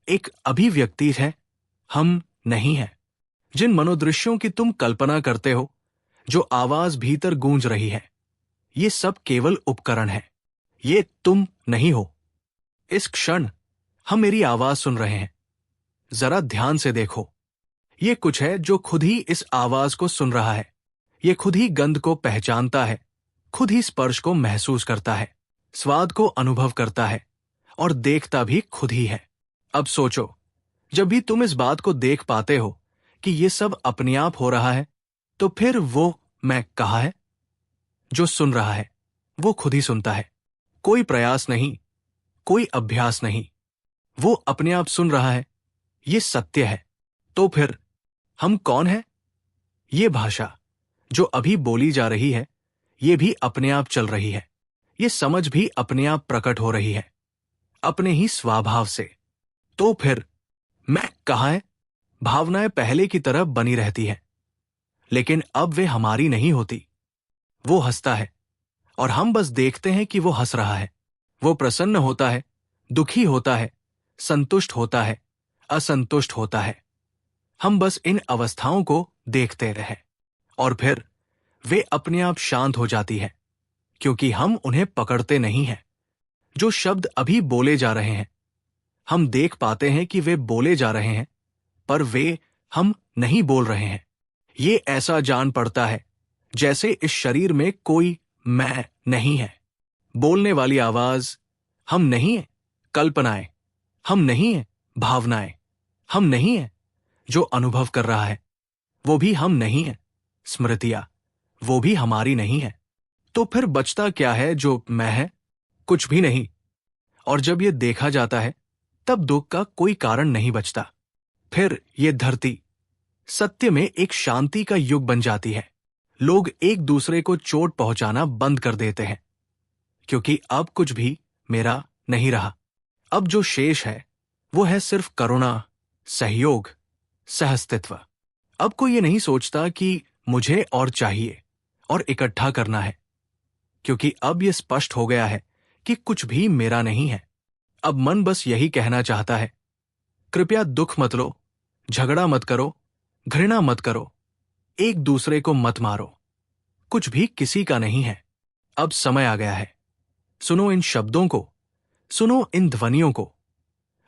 एक अभिव्यक्ति है। हम नहीं है। जिन मनोदृश्यों की तुम कल्पना करते हो, जो आवाज भीतर गूंज रही है, ये सब केवल उपकरण है। ये तुम नहीं हो। इस क्षण हम मेरी आवाज सुन रहे हैं। जरा ध्यान से देखो। ये कुछ है जो खुद ही इस आवाज को सुन रहा है। ये खुद ही गंध को पहचानता है, खुद ही स्पर्श को महसूस करता है, स्वाद को अनुभव करता है, और देखता भी खुद ही है। अब सोचो, जब भी तुम इस बात को देख पाते हो कि ये सब अपने आप हो रहा है, तो फिर वो मैं कहाँ है? जो सुन रहा है, वो खुद ही सुनता है। कोई प्रयास नहीं, कोई अभ्यास नहीं। वो अपने आप सुन रहा है। ये सत्य है। तो फिर हम कौन हैं? ये भाषा जो अभी बोली जा रही है, ये भी अपने आप चल रही है। ये समझ भी अपने आप प्रकट हो रही है, अपने ही स्वभाव से। तो फिर मैं कहाँ है? भावनाएं पहले की तरह बनी रहती हैं, लेकिन अब वे हमारी नहीं होती। वो हंसता है, और हम बस देखते हैं कि वो हंस रहा है। वो प्रसन्न होता है, दुखी होता है, संतुष्ट होता है, असंतुष्ट होता है। हम बस इन अवस्थाओं को देखते रहे और फिर वे अपने आप शांत हो जाती है, क्योंकि हम उन्हें पकड़ते नहीं हैं। जो शब्द अभी बोले जा रहे हैं, हम देख पाते हैं कि वे बोले जा रहे हैं, पर वे हम नहीं बोल रहे हैं। ये ऐसा जान पड़ता है जैसे इस शरीर में कोई मैं नहीं है। बोलने वाली आवाज हम नहीं है, कल्पनाएं हम नहीं है, भावनाएं हम नहीं है, जो अनुभव कर रहा है वो भी हम नहीं है, स्मृतियां वो भी हमारी नहीं है। तो फिर बचता क्या है जो मैं है? कुछ भी नहीं। और जब ये देखा जाता है तब दुख का कोई कारण नहीं बचता। फिर ये धरती सत्य में एक शांति का युग बन जाती है। लोग एक दूसरे को चोट पहुंचाना बंद कर देते हैं, क्योंकि अब कुछ भी मेरा नहीं रहा। अब जो शेष है वो है सिर्फ करुणा, सहयोग, सहअस्तित्व। अब कोई ये नहीं सोचता कि मुझे और चाहिए और इकट्ठा करना है, क्योंकि अब ये स्पष्ट हो गया है कि कुछ भी मेरा नहीं है। अब मन बस यही कहना चाहता है, कृपया दुख मत लो, झगड़ा मत करो, घृणा मत करो, एक दूसरे को मत मारो। कुछ भी किसी का नहीं है। अब समय आ गया है। सुनो इन शब्दों को, सुनो इन ध्वनियों को,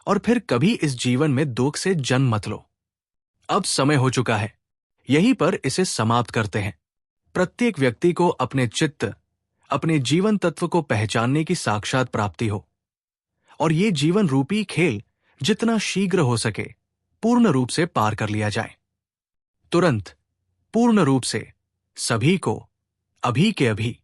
और फिर कभी इस जीवन में दुख से जन्म मत लो। अब समय हो चुका है। यहीं पर इसे समाप्त करते हैं। प्रत्येक व्यक्ति को अपने चित्त, अपने जीवन तत्व को पहचानने की साक्षात प्राप्ति हो, और ये जीवन रूपी खेल जितना शीघ्र हो सके पूर्ण रूप से पार कर लिया जाए। तुरंत, पूर्ण रूप से, सभी को, अभी के अभी।